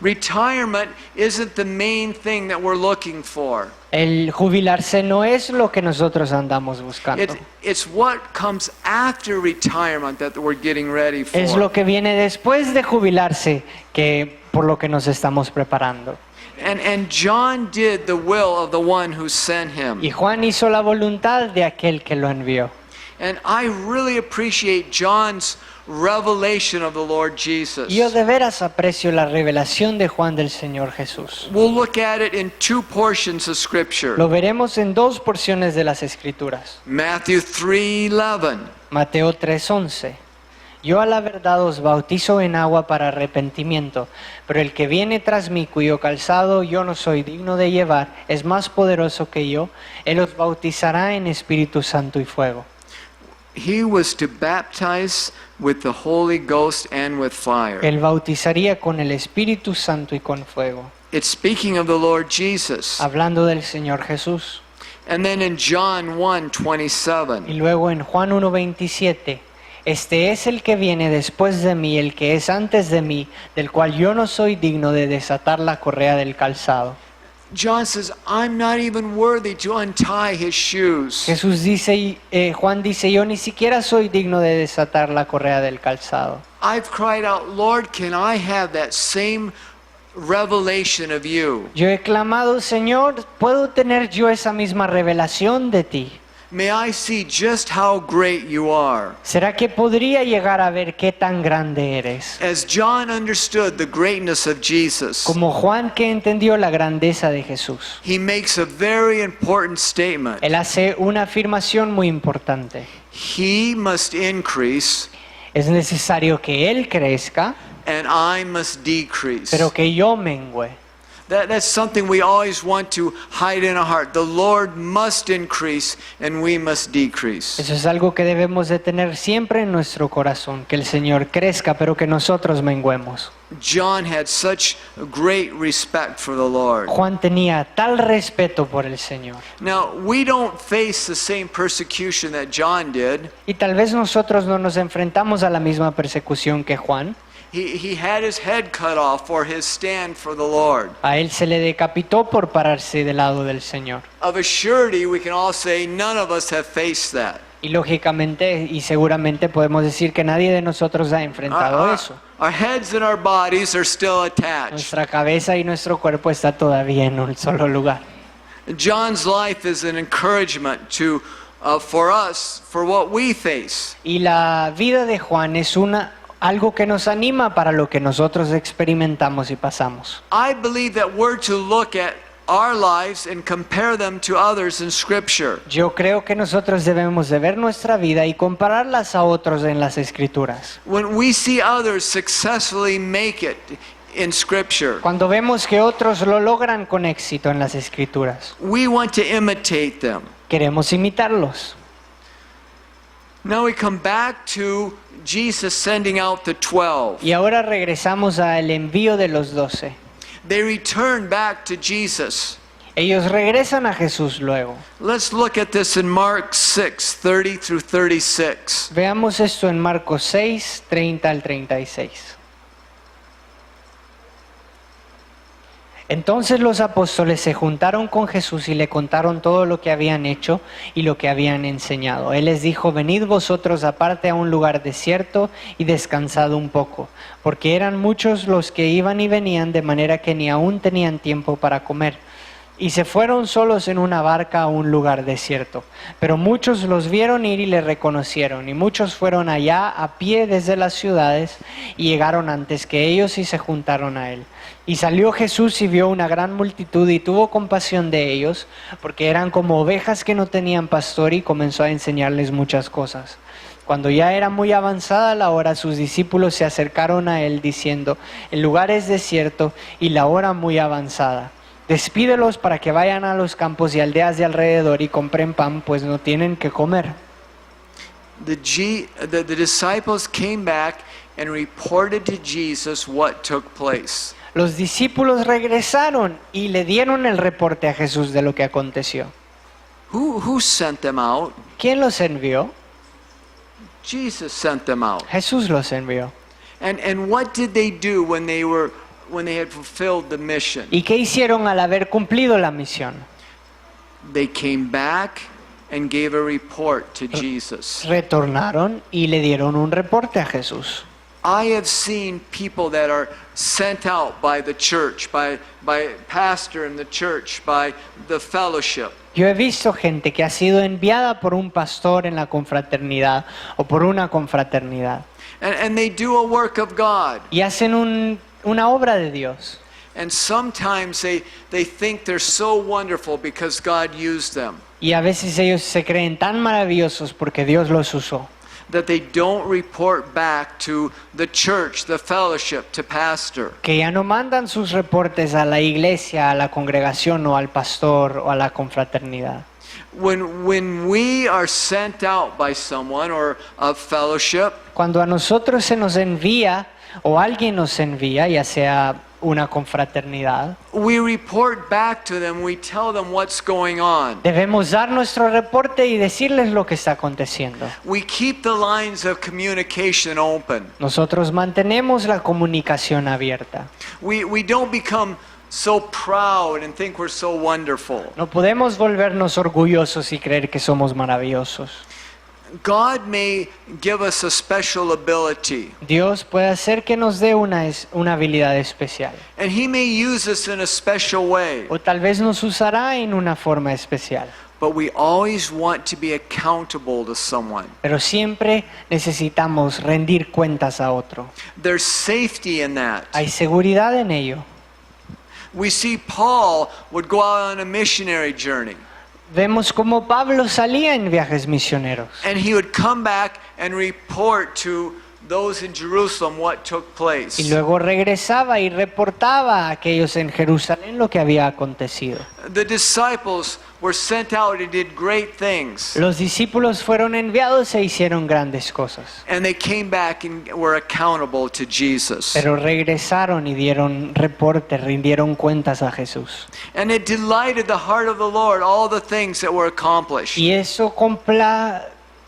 Retirement isn't the main thing that we're looking for. El jubilarse no es lo que nosotros andamos buscando. It's what comes after retirement that we're getting ready for. Es lo que viene después de jubilarse que por lo que nos estamos preparando. And John did the will of the one who sent him. Y Juan hizo la voluntad de aquel que lo envió. And I really appreciate John's revelation of the Lord Jesus. Yo de veras aprecio la revelación de Juan del Señor Jesús. We'll look at it in two portions of Scripture. Lo veremos en dos porciones de las Escrituras. Matthew 3:11. Mateo 3:11. Yo a la verdad os bautizo en agua para arrepentimiento, pero el que viene tras mí, cuyo calzado yo no soy digno de llevar, es más poderoso que yo. Él os bautizará en Espíritu Santo y fuego. He was to baptize with the Holy Ghost and with fire. Él bautizaría con el Espíritu Santo y con fuego. It's speaking of the Lord Jesus. Hablando del Señor Jesús. And then in John 1:27. Y luego en Juan 1:27. Este es el que viene después de mí, el que es antes de mí, del cual yo no soy digno de desatar la correa del calzado. John says, I'm not even worthy to untie his shoes. Jesús dice, Juan dice, yo ni siquiera soy digno de desatar la correa del calzado. I've cried out, Lord, can I have that same revelation of you? Yo he clamado, Señor, ¿puedo tener yo esa misma revelación de ti? May I see just how great you are. ¿Será que podría llegar a ver qué tan grande eres? As John understood the greatness of Jesus, Como Juan que entendió la grandeza de Jesús, he makes a very important statement. él hace una afirmación muy importante. He must increase Es necesario que Él crezca, and I must decrease. pero que yo mengüe. That's something we always want to hide in our heart. The Lord must increase and we must decrease. Eso es algo que debemos de tener siempre en nuestro corazón, que el Señor crezca, pero que nosotros menguemos. John had such great respect for the Lord. Juan tenía tal respeto por el Señor. Now, we don't face the same persecution that John did. Y tal vez nosotros no nos enfrentamos a la misma persecución que Juan. He had his head cut off for his stand for the Lord. A él se le decapitó por pararse del lado del Señor. Of a surety, we can all say none of us have faced that. Y lógicamente y seguramente podemos decir que nadie de nosotros ha enfrentado eso. Our heads and our bodies are still attached. Nuestra cabeza y nuestro cuerpo está todavía en un solo lugar. John's life is an encouragement for us, for what we face. Y la vida de Juan es algo que nos anima para lo que nosotros experimentamos y pasamos. I believe that we're to look at our lives and compare them to others in Scripture. Yo creo que nosotros debemos de ver nuestra vida y compararlas a otros en las Escrituras. When we see others successfully make it in Scripture, Cuando vemos que otros lo logran con éxito en las Escrituras, we want to imitate them. queremos imitarlos. Now we come back to Jesus sending out the 12. Y ahora regresamos al envío de los 12. They return back to Jesus. Ellos regresan a Jesús luego. Let's look at this in Mark 6, 30 through 36. Veamos esto en Marcos 6, 30 al 36. Entonces los apóstoles se juntaron con Jesús y le contaron todo lo que habían hecho y lo que habían enseñado. Él les dijo, venid vosotros aparte a un lugar desierto y descansad un poco, porque eran muchos los que iban y venían de manera que ni aún tenían tiempo para comer. Y se fueron solos en una barca a un lugar desierto. Pero muchos los vieron ir y le reconocieron, y muchos fueron allá a pie desde las ciudades y llegaron antes que ellos y se juntaron a él. Y salió Jesús y vio una gran multitud y tuvo compasión de ellos, porque eran como ovejas que no tenían pastor, y comenzó a enseñarles muchas cosas. Cuando ya era muy avanzada la hora, sus discípulos se acercaron a él diciendo, el lugar es desierto y la hora muy avanzada. Despídelos para que vayan a los campos y aldeas de alrededor y compren pan, pues no tienen que comer. The disciples came back and reported to Jesus what took place. Los discípulos regresaron y le dieron el reporte a Jesús de lo que aconteció. Who sent them out? ¿Quién los envió? Jesus sent them out. Jesús los envió. And what did they do when they had fulfilled the mission? ¿Y qué hicieron al haber cumplido la misión? They came back and gave a report to Jesus. Retornaron y le dieron un reporte a Jesús. I have seen people that are sent out by the church, by pastor in the church, by the fellowship. Yo he visto gente que ha sido enviada por un pastor en la confraternidad o por una confraternidad And they do a work of God. y hacen una obra de Dios. And sometimes they think they're so wonderful because God used them, Y a veces ellos se creen tan maravillosos porque Dios los usó, that they don't report back to the church, the fellowship, to pastor. que ya no mandan sus reportes a la iglesia, a la congregación o al pastor o a la confraternidad. When we are sent out by someone or a fellowship, Cuando a nosotros se nos envía o alguien nos envía, ya sea una confraternidad, we report back to them, we tell them what's going on. debemos dar nuestro reporte y decirles lo que está aconteciendo. We keep the lines of communication open. Nosotros mantenemos la comunicación abierta. We don't become so proud and think we're so wonderful. No podemos volvernos orgullosos y creer que somos maravillosos. God may give us a special ability, Dios puede hacer que nos dé una habilidad especial. and He may use us in a special way, O tal vez nos usará en una forma especial. but we always want to be accountable to someone. Pero siempre necesitamos rendir cuentas a otro. There's safety in that. Hay seguridad en ello. We see Paul would go out on a missionary journey, Vemos cómo Pablo salía en viajes misioneros. and he would come back and report to those in Jerusalem what took place. Y luego regresaba y reportaba a aquellos en Jerusalén lo que había acontecido. The disciples were sent out and did great things, Los discípulos fueron enviados e hicieron grandes cosas. and they came back and were accountable to Jesus. Pero regresaron y dieron reporte, rindieron cuentas a Jesús. And it delighted the heart of the Lord, all the things that were accomplished. Y eso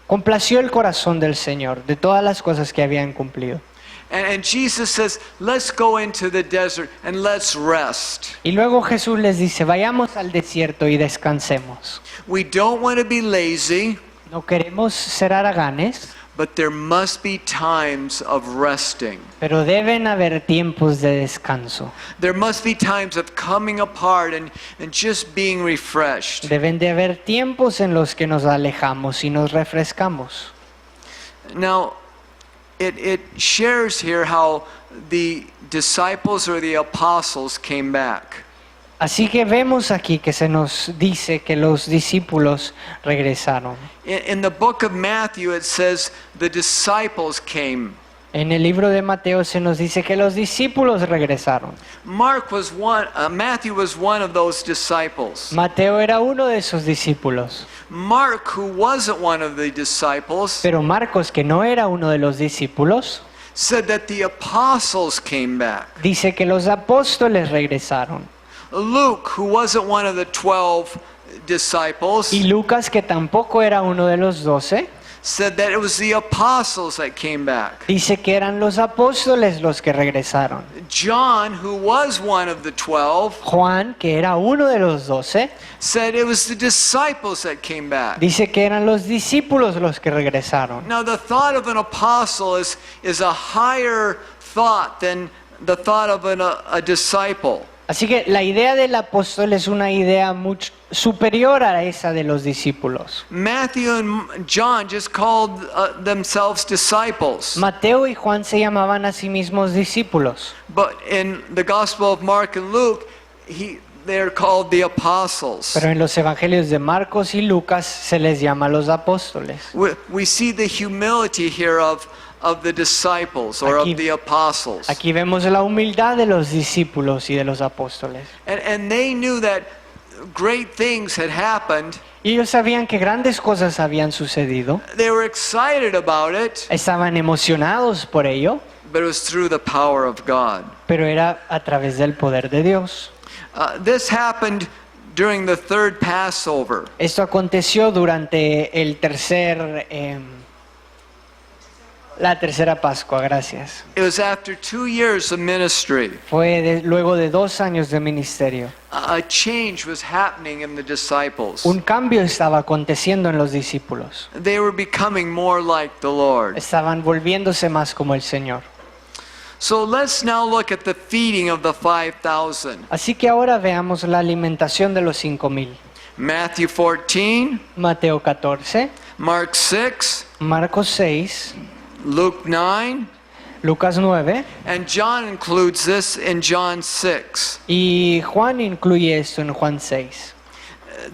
complació el corazón del Señor, de todas las cosas que habían cumplido. And Jesus says, let's go into the desert and let's rest. Y luego Jesús les dice, vayamos al desierto y descansemos. We don't want to be lazy, No queremos ser haraganes, but there must be times of resting. pero deben haber tiempos de descanso. There must be times of coming apart and just being refreshed. Deben de haber tiempos en los que nos alejamos y nos refrescamos. Now, it shares here how the disciples or the apostles came back. Así que vemos aquí que se nos dice que los discípulos regresaron. In the book of Matthew, it says the disciples came. En el libro de Mateo se nos dice que los discípulos regresaron. Matthew was one of those disciples. Mateo era uno de esos discípulos. Mark, who wasn't one of the disciples, Pero Marcos, que no era uno de los discípulos, said that the apostles came back. dice que los apóstoles regresaron. Luke, who wasn't one of the 12 disciples, Y Lucas, que tampoco era uno de los 12, said that it was the apostles that came back. dice que eran los apóstoles los que regresaron. John, who was one of the 12, Juan, que era uno de los 12, said it was the disciples that came back. dice que eran los discípulos los que regresaron. Now, the thought of an apostle is a higher thought than the thought of a disciple. Así que la idea del apóstol es una idea mucho superior a esa de los discípulos. Matthew and John just called themselves disciples. Mateo y Juan se llamaban a sí mismos discípulos, But in the Gospel of Mark and Luke, they're called the apostles. pero en los evangelios de Marcos y Lucas se les llama los apóstoles. We see the humility here of the disciples or Aquí- of the apostles. Aquí vemos la humildad de los discípulos y de los apóstoles. And they knew that great things had happened. Y ellos sabían que grandes cosas habían sucedido, They were excited about it, estaban emocionados por ello, but it was through the power of God. pero era a través del poder de Dios. This happened during the third Passover. Esto aconteció durante la tercera Pascua, gracias. It was after 2 years of ministry. Fue luego de 2 años de ministerio. A change was happening in the disciples. Un cambio estaba aconteciendo en los discípulos. They were becoming more like the Lord. Estaban volviéndose más como el Señor. So let's now look at the feeding of the 5,000. Así que ahora veamos la alimentación de los 5,000. Matthew 14, Mateo 14, Mark 6, Marcos 6, Luke 9, Lucas 9 and John includes this in John 6. y Juan incluye esto en Juan 6.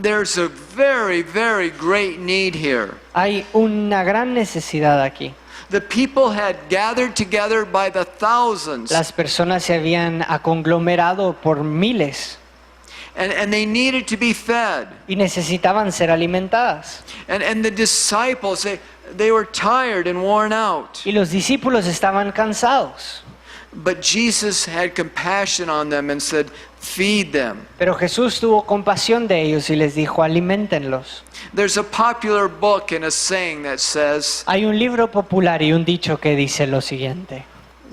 There's a very, very great need here. Hay una gran necesidad aquí. The people had gathered together by the thousands, Las personas se habían conglomerado por miles and they needed to be fed. y necesitaban ser alimentadas. And the disciples, they were tired and worn out. Y los discípulos estaban cansados. But Jesus had compassion on them and said, feed them. Pero Jesús tuvo compasión de ellos y les dijo, aliméntenlos. There's a popular book and a saying that says, Hay un libro popular y un dicho que dice lo siguiente.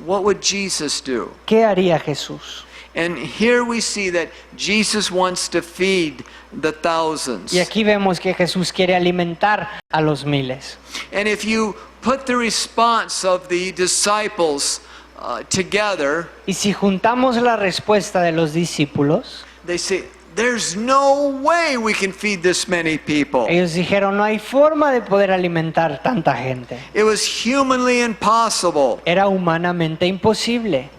what would Jesus do? ¿Qué haría Jesús? And here we see that Jesus wants to feed the thousands. Y aquí vemos que Jesús quiere alimentar a los miles. And if you put the response of the disciples together, Y si juntamos la respuesta de los discípulos, they say, there's no way we can feed this many people. ellos dijeron, no hay forma de poder alimentar tanta gente. It was humanly impossible. Era humanamente imposible.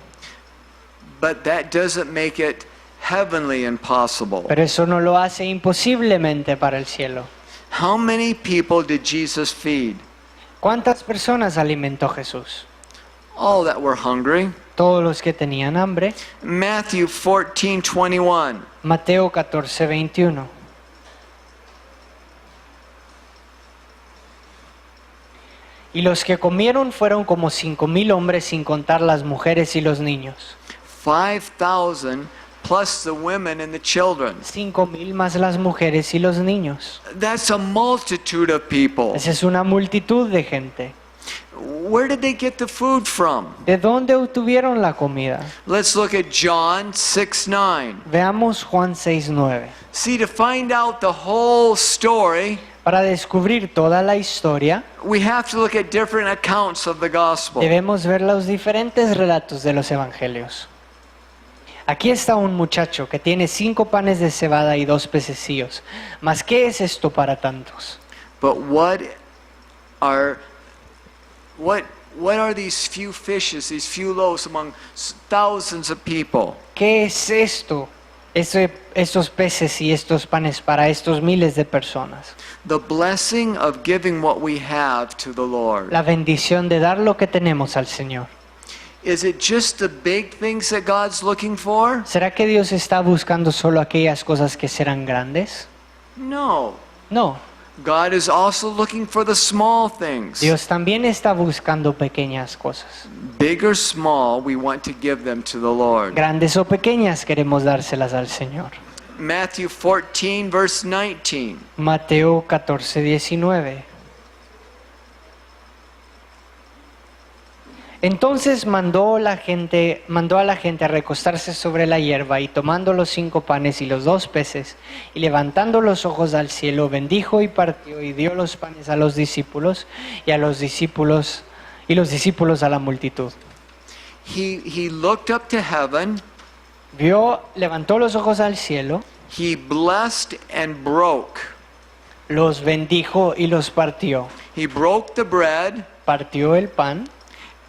But that doesn't make it heavenly impossible. Pero eso no lo hace imposiblemente para el cielo. How many people did Jesus feed? ¿Cuántas personas alimentó Jesús? All that were hungry. Todos los que tenían hambre. Matthew 14:21. Mateo 14:21. Y los que comieron fueron como 5,000 hombres sin contar las mujeres y los niños. 5,000 plus the women and the children. 5,000 más las mujeres y los niños. That's a multitude of people. Esa es una multitud de gente. Where did they get the food from? ¿De dónde obtuvieron la comida? Let's look at John 6:9. Veamos Juan 6:9. See, to find out the whole story, Para descubrir toda la historia, we have to look at different accounts of the gospel. debemos ver los diferentes relatos de los evangelios. Aquí está un muchacho que tiene 5 panes de cebada y 2 pececillos. ¿Mas qué es esto para tantos? But what are these few fishes, these few loaves among thousands of people? ¿Qué es esto? Estos peces y estos panes para estos miles de personas. The blessing of giving what we have to the Lord. La bendición de dar lo que tenemos al Señor. Is it just the big things that God's looking for? ¿Será que Dios está buscando solo aquellas cosas que serán grandes? No. No. God is also looking for the small things. Dios también está buscando pequeñas cosas. Big or small, we want to give them to the Lord. Grandes o pequeñas queremos dárselas al Señor. Matthew 14, verse 19. Mateo 14:19. Entonces mandó a la gente a recostarse sobre la hierba, y tomando los 5 panes y los 2 peces, y levantando los ojos al cielo, bendijo y partió y dio los panes a los discípulos y los discípulos a la multitud. He looked up to heaven, Levantó los ojos al cielo, he blessed and broke. los bendijo y los partió. He broke the bread, Partió el pan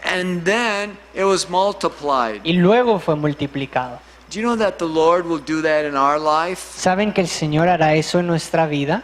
and then it was multiplied. y luego fue multiplicado. Do you know that the Lord will do that in our life? ¿Saben que el Señor hará eso en nuestra vida?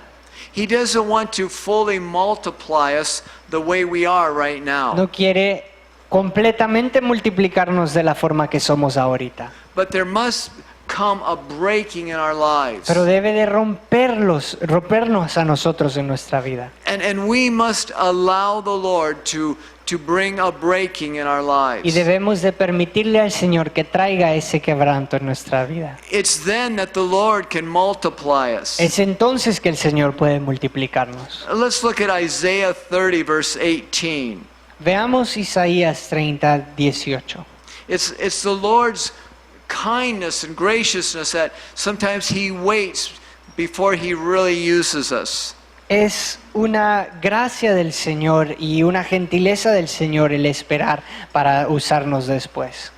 He doesn't want to fully multiply us the way we are right now. No quiere completamente multiplicarnos de la forma que somos ahorita. But there must come a breaking in our lives. Pero debe de rompernos a nosotros en nuestra vida. And we must allow the Lord to bring a breaking in our Y lives. debemos de permitirle al Señor que traiga ese quebranto en nuestra vida. It's then that the Lord can multiply us. Es entonces que el Señor puede multiplicarnos. Let's look at Isaiah 30, verse 18. Veamos Isaías 30:18. It's the Lord's kindness and graciousness that sometimes He waits before He really uses us. Es una gracia del Señor y una gentileza del Señor el esperar para usarnos después.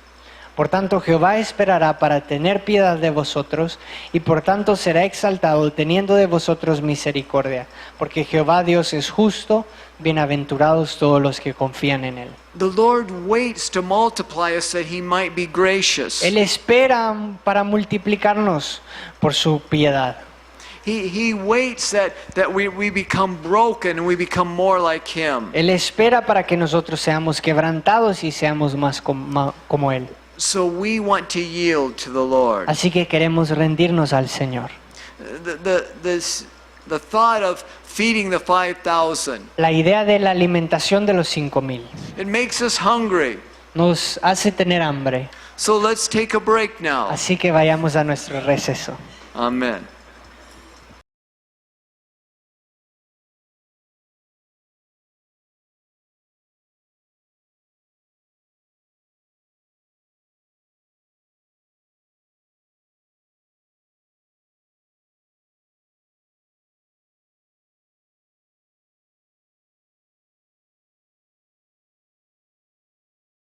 Por tanto, Jehová esperará para tener piedad de vosotros, y por tanto será exaltado teniendo de vosotros misericordia, porque Jehová Dios es justo, bienaventurados todos los que confían en Él. The Lord waits to multiply us that He might be gracious. Él espera para multiplicarnos por su piedad. He waits that we become broken and we become more like Him. Él espera para que nosotros seamos quebrantados y seamos más como Él. So we want to yield to the Lord. Así que queremos rendirnos al Señor. The thought of feeding the 5,000, La idea de la alimentación de los 5,000 it makes us hungry. nos hace tener hambre. So let's take a break now. Así que vayamos a nuestro receso. Amen.